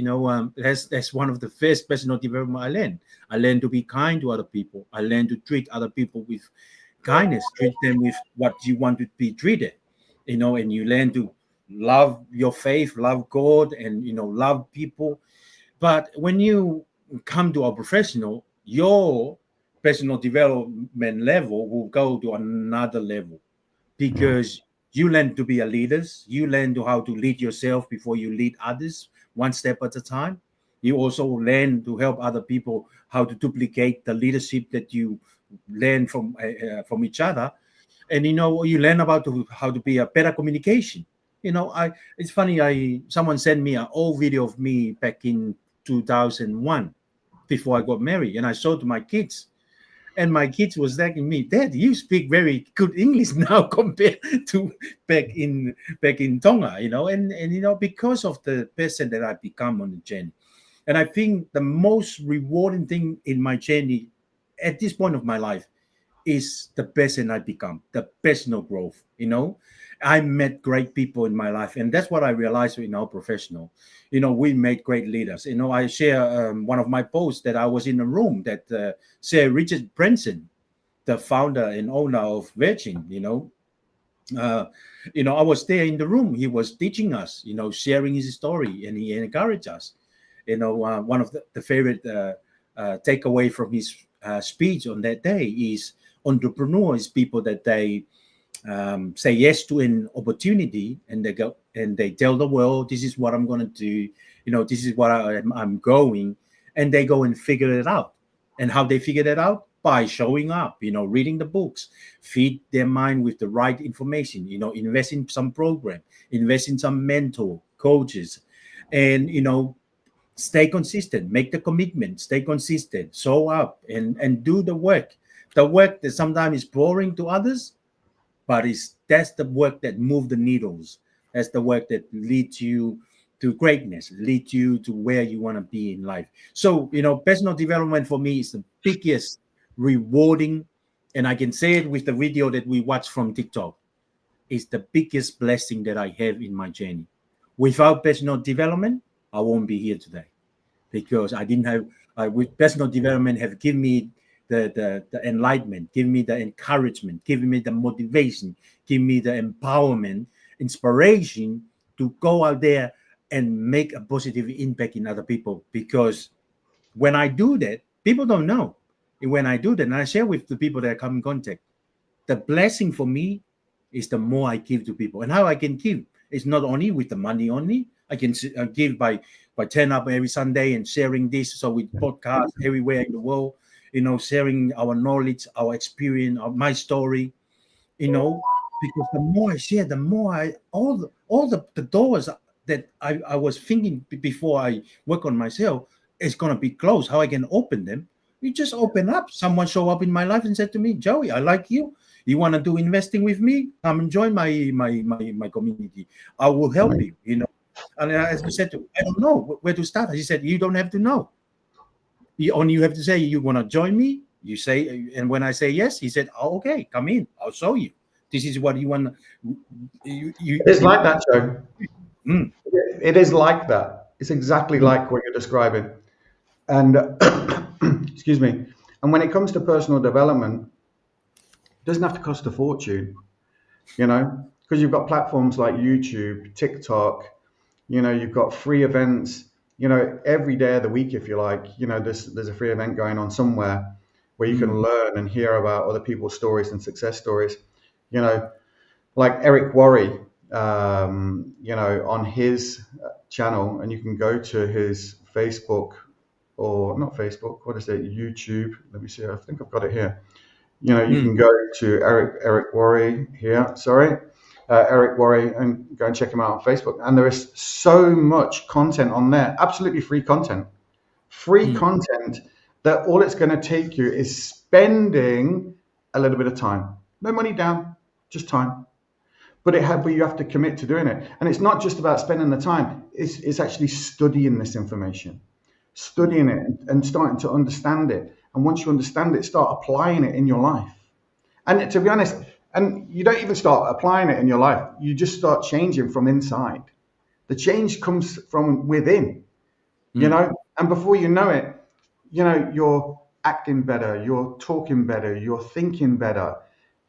That's one of the first personal development I learned. I learned to be kind to other people. I learned to treat other people with kindness. Treat them with what you want to be treated. And you learn to love your faith, love God, and love people. But when you come to our professional, your personal development level will go to another level, because you learn to be a leader. You learn to how to lead yourself before you lead others, one step at a time. You also learn to help other people how to duplicate the leadership that you learn from each other. And you learn about how to be a better communication. It's funny. Someone sent me an old video of me back in 2001 before I got married, and I showed to my kids. And my kids was asking me, Dad, you speak very good English now compared to back in Tonga, and because of the person that I become on the journey. And I think the most rewarding thing in my journey at this point of my life is the person I become, the personal growth. I met great people in my life, and that's what I realized in our professional. We made great leaders. I share one of my posts that I was in a room that Sir Richard Branson, the founder and owner of Virgin, I was there in the room. He was teaching us, sharing his story, and he encouraged us. One of the favorite takeaway from his speech on that day is entrepreneurs, people that they say yes to an opportunity, and they go and they tell the world, this is what I'm going to do, this is what I'm going, and they go and figure it out. And how they figure that out? By showing up, reading the books, feed their mind with the right information, invest in some program, invest in some mentor, coaches, and stay consistent, make the commitment, stay consistent, show up and do the work that sometimes is boring to others, but that's the work that moves the needles. That's the work that leads you to greatness, leads you to where you want to be in life. So, personal development for me is the biggest rewarding And I can say it with the video that we watched from TikTok. It's the biggest blessing that I have in my journey. Without personal development, I won't be here today, because I didn't have, with personal development have given me the enlightenment, give me the encouragement, give me the motivation, give me the empowerment, inspiration to go out there and make a positive impact in other people. Because when I do that, people don't know. And when I do that, and I share with the people that I come in contact, the blessing for me is the more I give to people. And how I can give is not only with the money only. I can give by turn up every Sunday and sharing this. So we podcast everywhere in the world, sharing our knowledge, our experience, my story, because the more I share, the more all the doors that I was thinking before I work on myself is going to be closed. How I can open them? You just open up. Someone show up in my life and said to me, Joey, I like you. You want to do investing with me? Come and join my community. I will help you, And as I said, I don't know where to start. He said, you don't have to know. You have to say, you want to join me? You say, and when I say yes, he said, oh, okay, come in. I'll show you. This is what you want. It's like that, Joe. Mm. It is like that. It's exactly like what you're describing. And excuse me. And when it comes to personal development, it doesn't have to cost a fortune, because you've got platforms like YouTube, TikTok, you've got free events, every day of the week, if you like, there's a free event going on somewhere where you can learn and hear about other people's stories and success stories, like Eric Worre, on his channel, and you can go to his Facebook, or not Facebook, what is it? YouTube. Let me see. I think I've got it here. You can go to Eric Worre here. Eric Worre, and go and check him out on Facebook. And there is so much content on there, absolutely free content. Content that all it's going to take you is spending a little bit of time. No money down, just time. But you have to commit to doing it. And it's not just about spending the time. It's actually studying this information, studying it and starting to understand it. And once you understand it, start applying it in your life. And to be honest, and you don't even start applying it in your life. You just start changing from inside. The change comes from within, and before you know it, you're acting better, you're talking better, you're thinking better,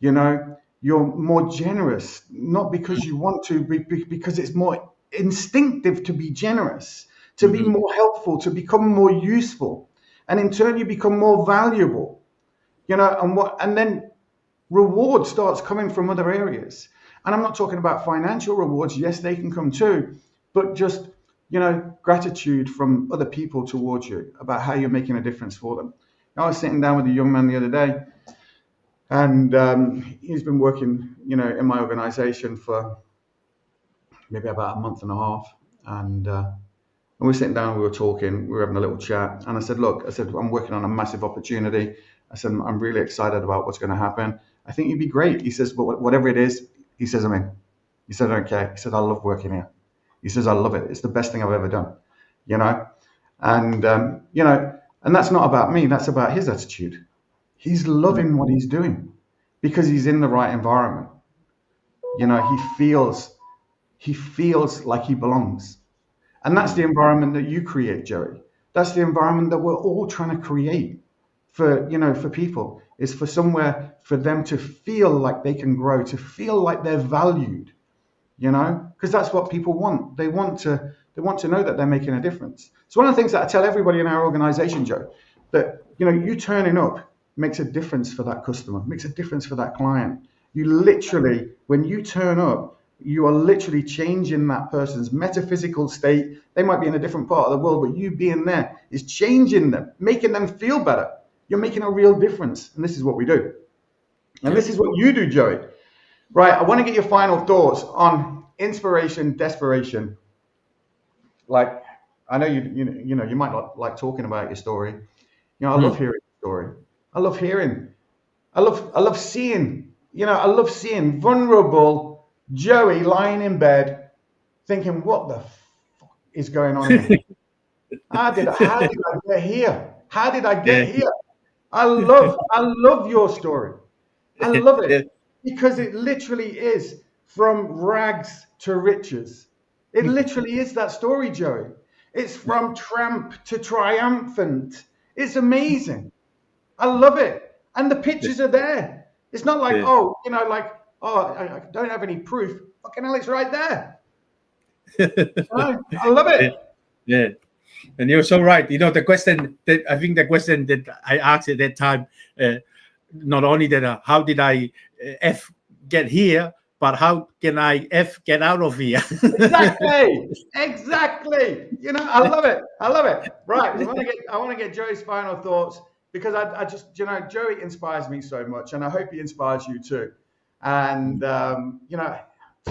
you're more generous, not because you want to, because it's more instinctive to be generous, to be more helpful, to become more useful. And in turn, you become more valuable, and then reward starts coming from other areas. And I'm not talking about financial rewards. Yes, they can come too, but just, gratitude from other people towards you about how you're making a difference for them. I was sitting down with a young man the other day, and he's been working, in my organization for maybe about a month and a half. And we were sitting down, we were talking, we were having a little chat. And I said, I'm working on a massive opportunity. I said, I'm really excited about what's going to happen. I think you'd be great. He says, but whatever it is, he says, I'm in. He said, okay. He said, I love working here. He says, I love it. It's the best thing I've ever done, And, and that's not about me. That's about his attitude. He's loving what he's doing because he's in the right environment. He feels like he belongs. And that's the environment that you create, Joey. That's the environment that we're all trying to create for people, is for somewhere for them to feel like they can grow, to feel like they're valued, because that's what people want. They want to know that they're making a difference. It's one of the things that I tell everybody in our organization, Joe, that, you turning up makes a difference for that customer, makes a difference for that client. You literally, when you turn up, you are literally changing that person's metaphysical state. They might be in a different part of the world, but you being there is changing them, making them feel better. You're making a real difference. And this is what we do. And this is what you do, Joey. Right, I want to get your final thoughts on inspiration, desperation. Like, I know you might not like talking about your story. I love hearing your story. I love seeing, I love seeing vulnerable Joey lying in bed thinking, what the fuck is going on here? How did I get here? How did I get here? I love your story. I love it because it literally is from rags to riches. It literally is that story, Joey. It's from tramp to triumphant. It's amazing. I love it. And the pictures are there. It's not like, Yeah. oh, I don't have any proof. Fucking hell, it's right there. I love it. Yeah. And you're so right. The question that I think the question that I asked at that time, not only that, how did I F get here, but how can I F get out of here? Exactly. I love it. Right. I want to get Joey's final thoughts because I just, Joey inspires me so much, and I hope he inspires you too. And to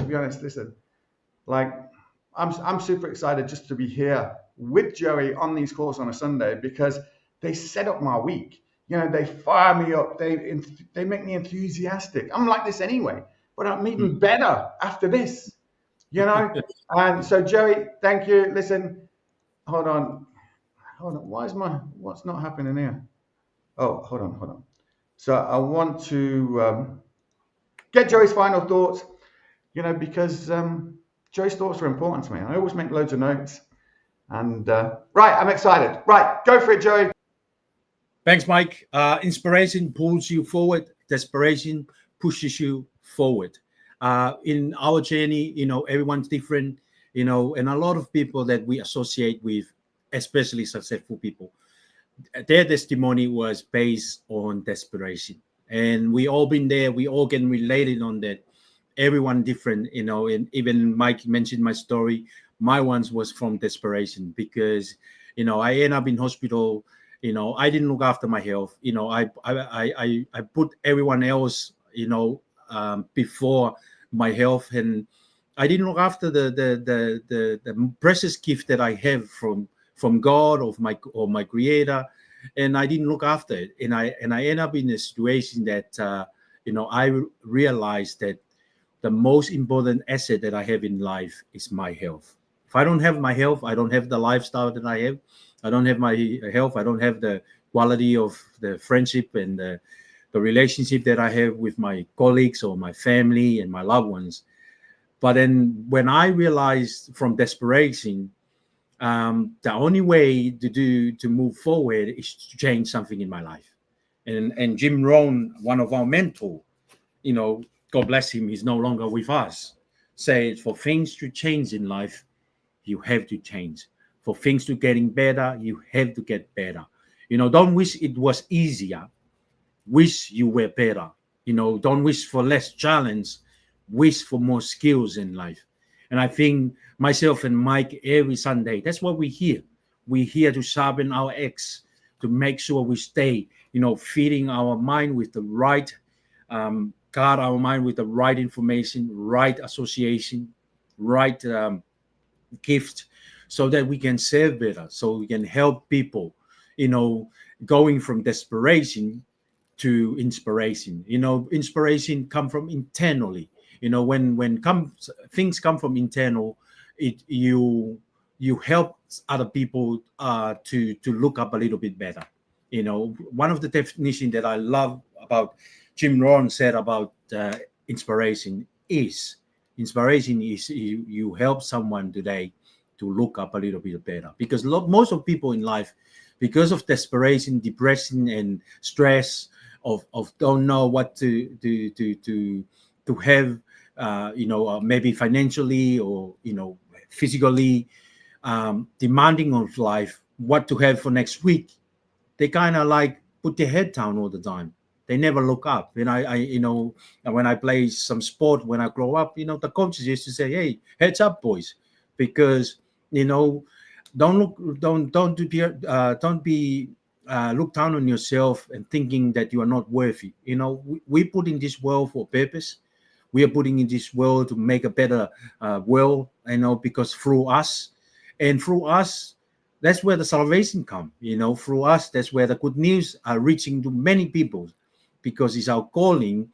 be honest, listen, like I'm super excited just to be here with Joey on these calls on a Sunday because they set up my week. They fire me up. They make me enthusiastic. I'm like this anyway, but I'm even better after this. And so Joey, thank you. Listen, hold on. What's not happening here? Oh, hold on. So I want to get Joey's final thoughts, because Joey's thoughts are important to me. I always make loads of notes. And right, I'm excited. Right, go for it, Joey. Thanks, Mike. Inspiration pulls you forward. Desperation pushes you forward. In our journey, everyone's different, and a lot of people that we associate with, especially successful people, their testimony was based on desperation. And we all been there. We all can relate it on that. Everyone different, and even Mike mentioned my story. My ones was from desperation because, I ended up in hospital. I didn't look after my health. I put everyone else, before my health, and I didn't look after the precious gift that I have from God or my Creator, and I didn't look after it, and I end up in a situation that I realized that the most important asset that I have in life is my health. If I don't have my health, I don't have the lifestyle that I have. I don't have my health. I don't have the quality of the friendship and the relationship that I have with my colleagues or my family and my loved ones. But then when I realized from desperation, the only way to move forward is to change something in my life. And Jim Rohn, one of our mentors, God bless him, he's no longer with us, said for things to change in life, you have to change. For things to getting better, you have to get better. Don't wish it was easier. Wish you were better. Don't wish for less challenge. Wish for more skills in life. And I think myself and Mike, every Sunday, that's what we hear. We're here to sharpen our axe, to make sure we stay, feeding our mind with the right, guard our mind with the right information, right association, right gift, so that we can serve better, so we can help people, going from desperation to inspiration. Inspiration come from internally. When things come from internal, you help other people to look up a little bit better. One of the definitions that I love about Jim Rohn said about inspiration is you help someone today to look up a little bit better, because most of people in life, because of desperation, depression, and stress of don't know what to have, maybe financially or physically, demanding of life, what to have for next week, they kind of like put their head down all the time. They never look up. And I when I play some sport, when I grow up, the coaches used to say, "Hey, heads up, boys," because don't be look down on yourself and thinking that you are not worthy. We put in this world for a purpose. We are putting in this world to make a better world. Because through us, that's where the salvation comes. Through us, that's where the good news are reaching to many people, because it's our calling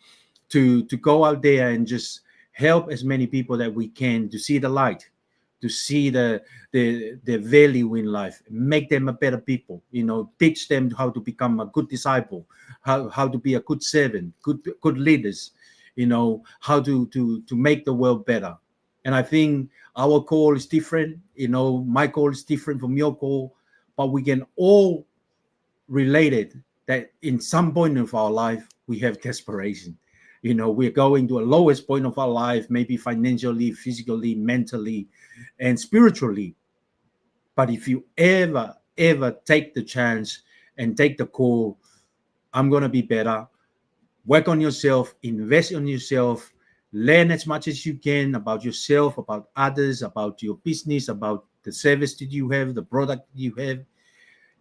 to go out there and just help as many people that we can to see the light, to see the value in life, make them a better people, teach them how to become a good disciple, how to be a good servant, good leaders, how to make the world better. And I think our call is different, my call is different from your call, but we can all relate it that in some point of our life we have desperation. We're going to a lowest point of our life, maybe financially, physically, mentally, and spiritually. But if you ever take the chance and take the call, I'm going to be better, work on yourself, invest in yourself, learn as much as you can about yourself, about others, about your business, about the service that you have, the product that you have,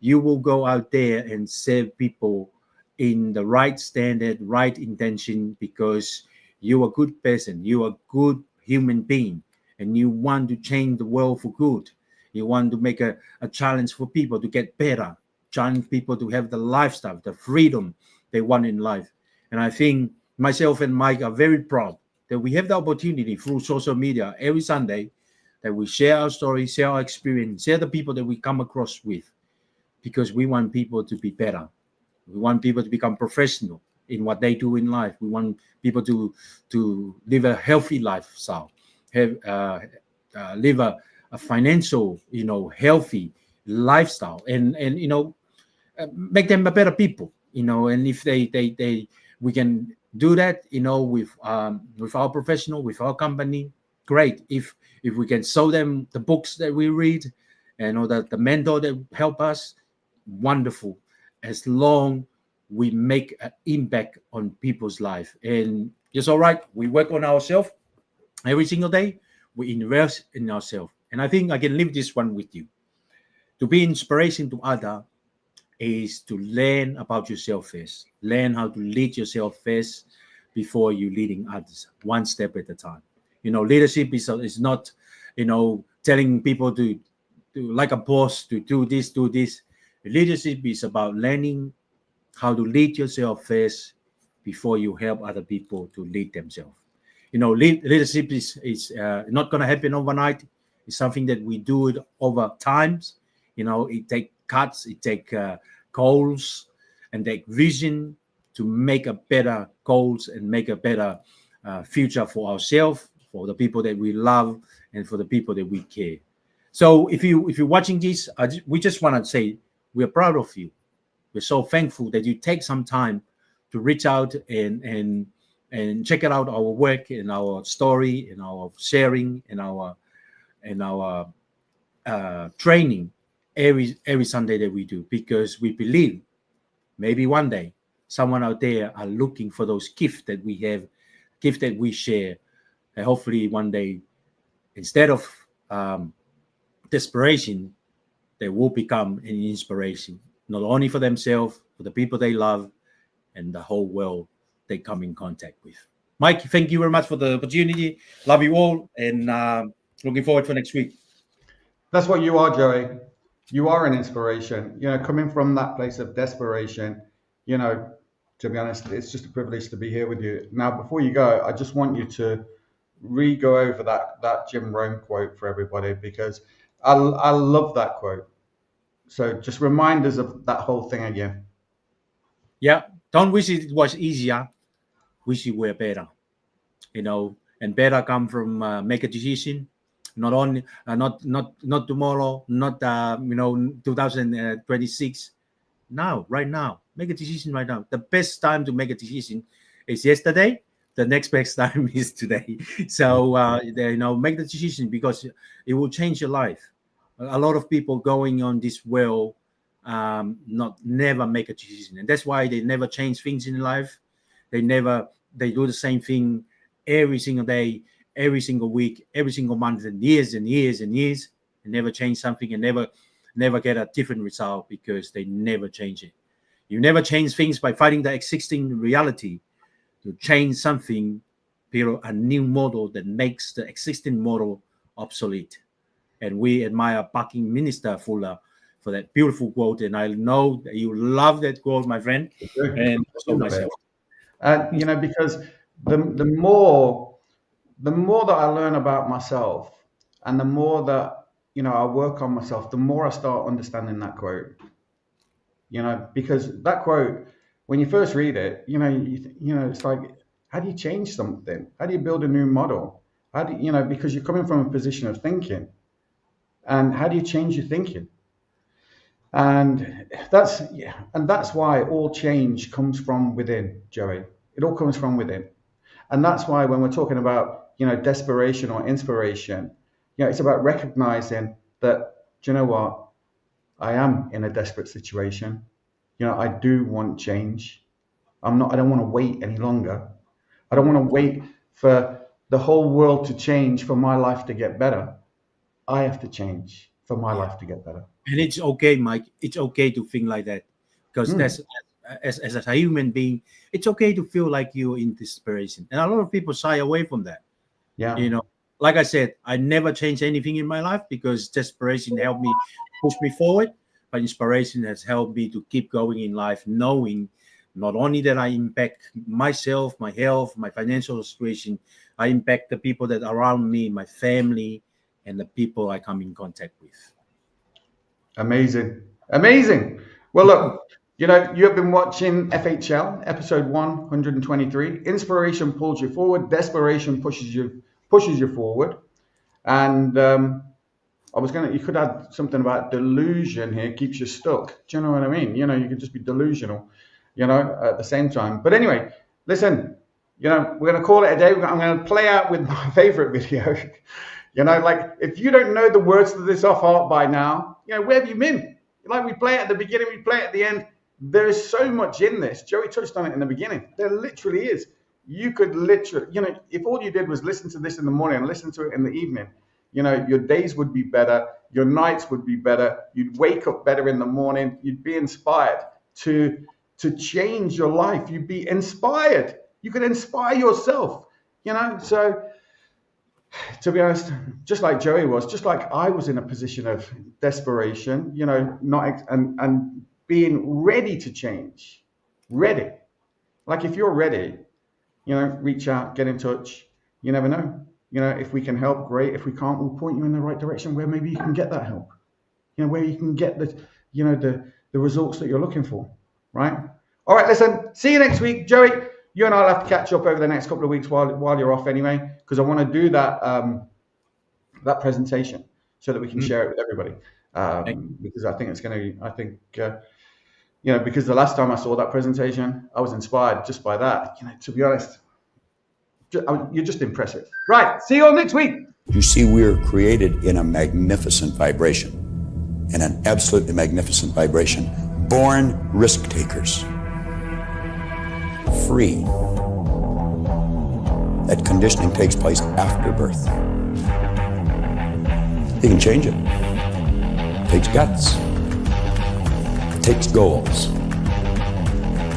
you will go out there and serve people in the right standard, right intention, because you're a good person, you're a good human being, and you want to change the world for good. You want to make a challenge for people to get better, challenge people to have the lifestyle, the freedom they want in life. And I think myself and Mike are very proud that we have the opportunity through social media every Sunday that we share our story, share our experience, share the people that we come across with, because we want people to be better. We want people to become professional in what they do in life. We want people to live a healthy lifestyle, live a financial, healthy lifestyle, and make them a better people. And if we can do that, with our professional, with our company, great. If we can show them the books that we read, and that the mentor that help us, wonderful, as long we make an impact on people's life. And it's all right, we work on ourselves every single day, we invest in ourselves. And I think I can leave this one with you. To be inspiration to others is to learn about yourself first, learn how to lead yourself first before you leading others, one step at a time. Leadership is not telling people to like a boss to do this. Leadership is about learning how to lead yourself first before you help other people to lead themselves. Leadership is not going to happen overnight. It's something that we do it over times. It takes cuts, it takes goals, and take vision to make a better goals and make a better future for ourselves, for the people that we love, and for the people that we care. So if you're watching this, we just want to say we're proud of you. We're so thankful that you take some time to reach out and check out our work and our story and our sharing and our training every Sunday that we do, because we believe maybe one day someone out there are looking for those gifts that we have, gifts that we share, and hopefully one day, instead of desperation, they will become an inspiration, not only for themselves, for the people they love, and the whole world they come in contact with. Mike, thank you very much for the opportunity. Love you all, and looking forward for next week. That's what you are, Joey. You are an inspiration. Coming from that place of desperation, to be honest, it's just a privilege to be here with you. Now, before you go, I just want you to re-go over that Jim Rohn quote for everybody, because I love that quote. So just remind us of that whole thing again. Yeah, don't wish it was easier, wish it were better. And better come from make a decision, not only not tomorrow, not 2026. Now, right now, make a decision right now. The best time to make a decision is yesterday. The next best time is today. So make the decision, because it will change your life. A lot of people going on this world never make a decision, and that's why they never change things in life. They do the same thing every single day, every single week, every single month, and years and years and years, and never change something, and never get a different result, because they never change it. You never change things by fighting the existing reality. To change something, build a new model that makes the existing model obsolete. And we admire Bucking Minister Fuller for that beautiful quote, and I know that you love that quote, my friend, and so myself. Because the more that I learn about myself, And the more that, I work on myself, the more I start understanding that quote. Because that quote, when you first read it, it's like, how do you change something? How do you build a new model? How do because you're coming from a position of thinking. And how do you change your thinking? And that's why all change comes from within, Joey. It all comes from within. And that's why when we're talking about, desperation or inspiration, it's about recognizing that, do you know what? I am in a desperate situation. I do want change. I don't want to wait any longer. I don't want to wait for the whole world to change for my life to get better. I have to change for my life to get better. And it's okay, Mike. It's okay to think like that, because that's as a human being, it's okay to feel like you're in desperation. And a lot of people shy away from that. Yeah. Like I said, I never changed anything in my life because desperation helped me push me forward, but inspiration has helped me to keep going in life, knowing not only that I impact myself, my health, my financial situation, I impact the people that are around me, my family, and the people I come in contact with. Amazing. Well, look, you have been watching FHL, episode 123. Inspiration pulls you forward. Desperation pushes you forward. And you could add something about delusion here, keeps you stuck. Do you know what I mean? You could just be delusional, at the same time. But anyway, listen, we're going to call it a day. I'm going to play out with my favorite video. Like, if you don't know the words to this off heart by now, where have you been? Like, we play it at the beginning, we play it at the end. There is so much in this. Joey touched on it in the beginning. There literally is. You could literally, if all you did was listen to this in the morning and listen to it in the evening, your days would be better. Your nights would be better. You'd wake up better in the morning. You'd be inspired to change your life. You'd be inspired. You could inspire yourself, So, to be honest, just like Joey was, just like I was in a position of desperation, and being ready to change. Ready. Like, if you're ready, reach out, get in touch. You never know. If we can help, great. If we can't, we'll point you in the right direction where maybe you can get that help. Where you can get the results that you're looking for, right? All right, listen, see you next week. Joey, you and I'll have to catch up over the next couple of weeks while you're off anyway, because I want to do that presentation so that we can share it with everybody. Because I think it's going to, because the last time I saw that presentation, I was inspired just by that. To be honest, you're just impressive. Right, see you all next week. You see, we are created in a magnificent vibration, in an absolutely magnificent vibration. Born risk takers. Free. That conditioning takes place after birth. You can change it. It takes guts. It takes goals.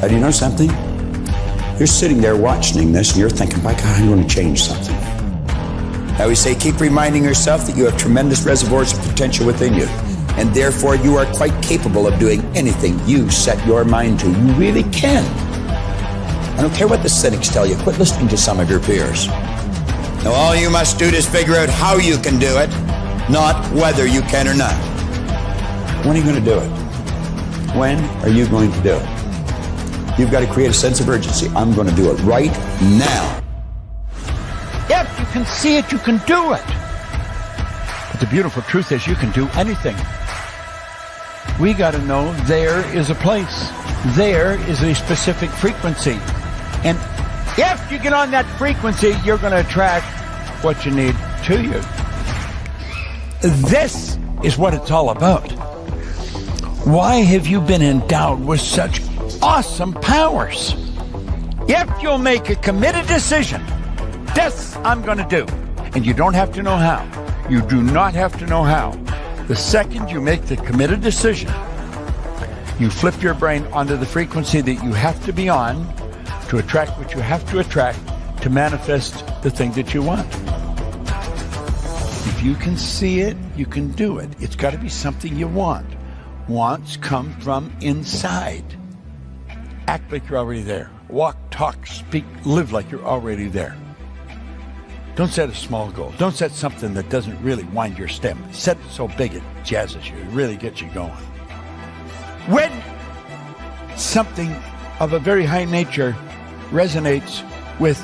And you know something? You're sitting there watching this and you're thinking, my God, I'm going to change something. I always say, keep reminding yourself that you have tremendous reservoirs of potential within you, and therefore you are quite capable of doing anything you set your mind to. You really can. I don't care what the cynics tell you. Quit listening to some of your peers. Now, all you must do is figure out how you can do it, not whether you can or not. When are you going to do it? When are you going to do it? You've got to create a sense of urgency. I'm going to do it right now. If you can see it, you can do it. But the beautiful truth is you can do anything. We got to know there is a place. There is a specific frequency. And if you get on that frequency, you're going to attract what you need to you. This is what it's all about. Why have you been endowed with such awesome powers? If you'll make a committed decision, this I'm going to do. And you don't have to know how. You do not have to know how. The second you make the committed decision, you flip your brain onto the frequency that you have to be on to attract what you have to attract to manifest the thing that you want. If you can see it, you can do it. It's got to be something you want. Wants come from inside. Act like you're already there. Walk, talk, speak, live like you're already there. Don't set a small goal. Don't set something that doesn't really wind your stem. Set it so big it jazzes you. It really gets you going. When something of a very high nature resonates with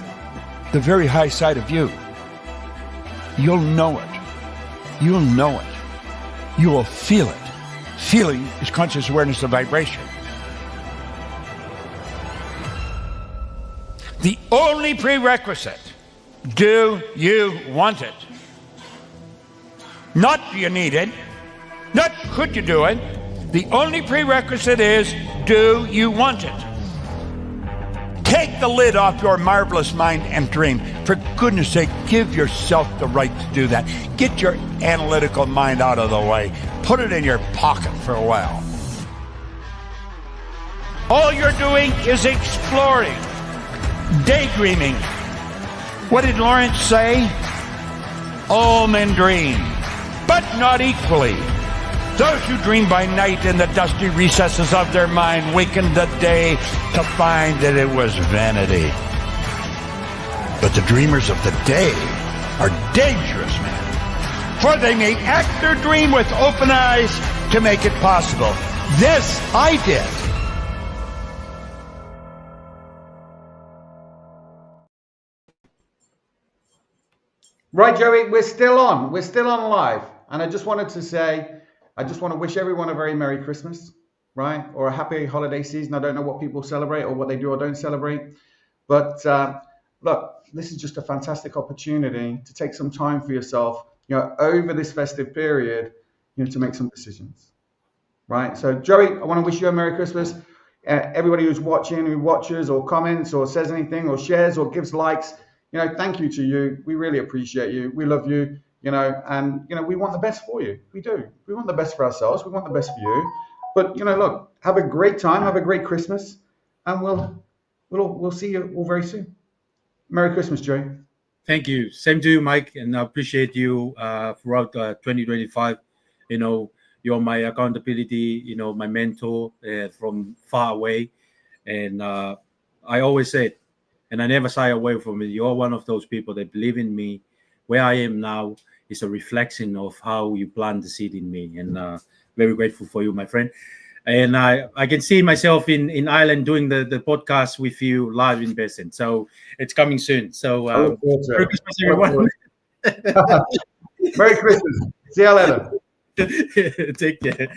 the very high side of you, you'll know it. You'll know it. You will feel it. Feeling is conscious awareness of vibration. The only prerequisite, do you want it? Not do you need it, not could you do it. The only prerequisite is, do you want it? Take the lid off your marvelous mind and dream. For goodness sake, give yourself the right to do that. Get your analytical mind out of the way. Put it in your pocket for a while. All you're doing is exploring, daydreaming. What did Lawrence say? All men dream, but not equally. Those who dream by night in the dusty recesses of their mind waken the day to find that it was vanity. But the dreamers of the day are dangerous men, for they may act their dream with open eyes to make it possible. This I did. Right, Joey, we're still on. We're still on live. And I just wanted to say, I just want to wish everyone a very Merry Christmas, right? Or a happy holiday season. I don't know what people celebrate or what they do or don't celebrate. But look, this is just a fantastic opportunity to take some time for yourself, over this festive period, to make some decisions, right? So, Joey, I want to wish you a Merry Christmas. Everybody who's watching, who watches or comments or says anything or shares or gives likes, thank you to you. We really appreciate you. We love you, and, we want the best for you. We do. We want the best for ourselves. We want the best for you. But, look, have a great time. Have a great Christmas. And we'll see you all very soon. Merry Christmas, Joey. Thank you. Same to you, Mike. And I appreciate you throughout 2025. You're my accountability, my mentor from far away. And I always say it, and I never shy away from it. You're one of those people that believe in me. Where I am now is a reflection of how you plant the seed in me. And very grateful for you, my friend. And I can see myself in Ireland doing the podcast with you live in person. So it's coming soon. So Merry Christmas, everyone. Merry Christmas. See you later. Take care.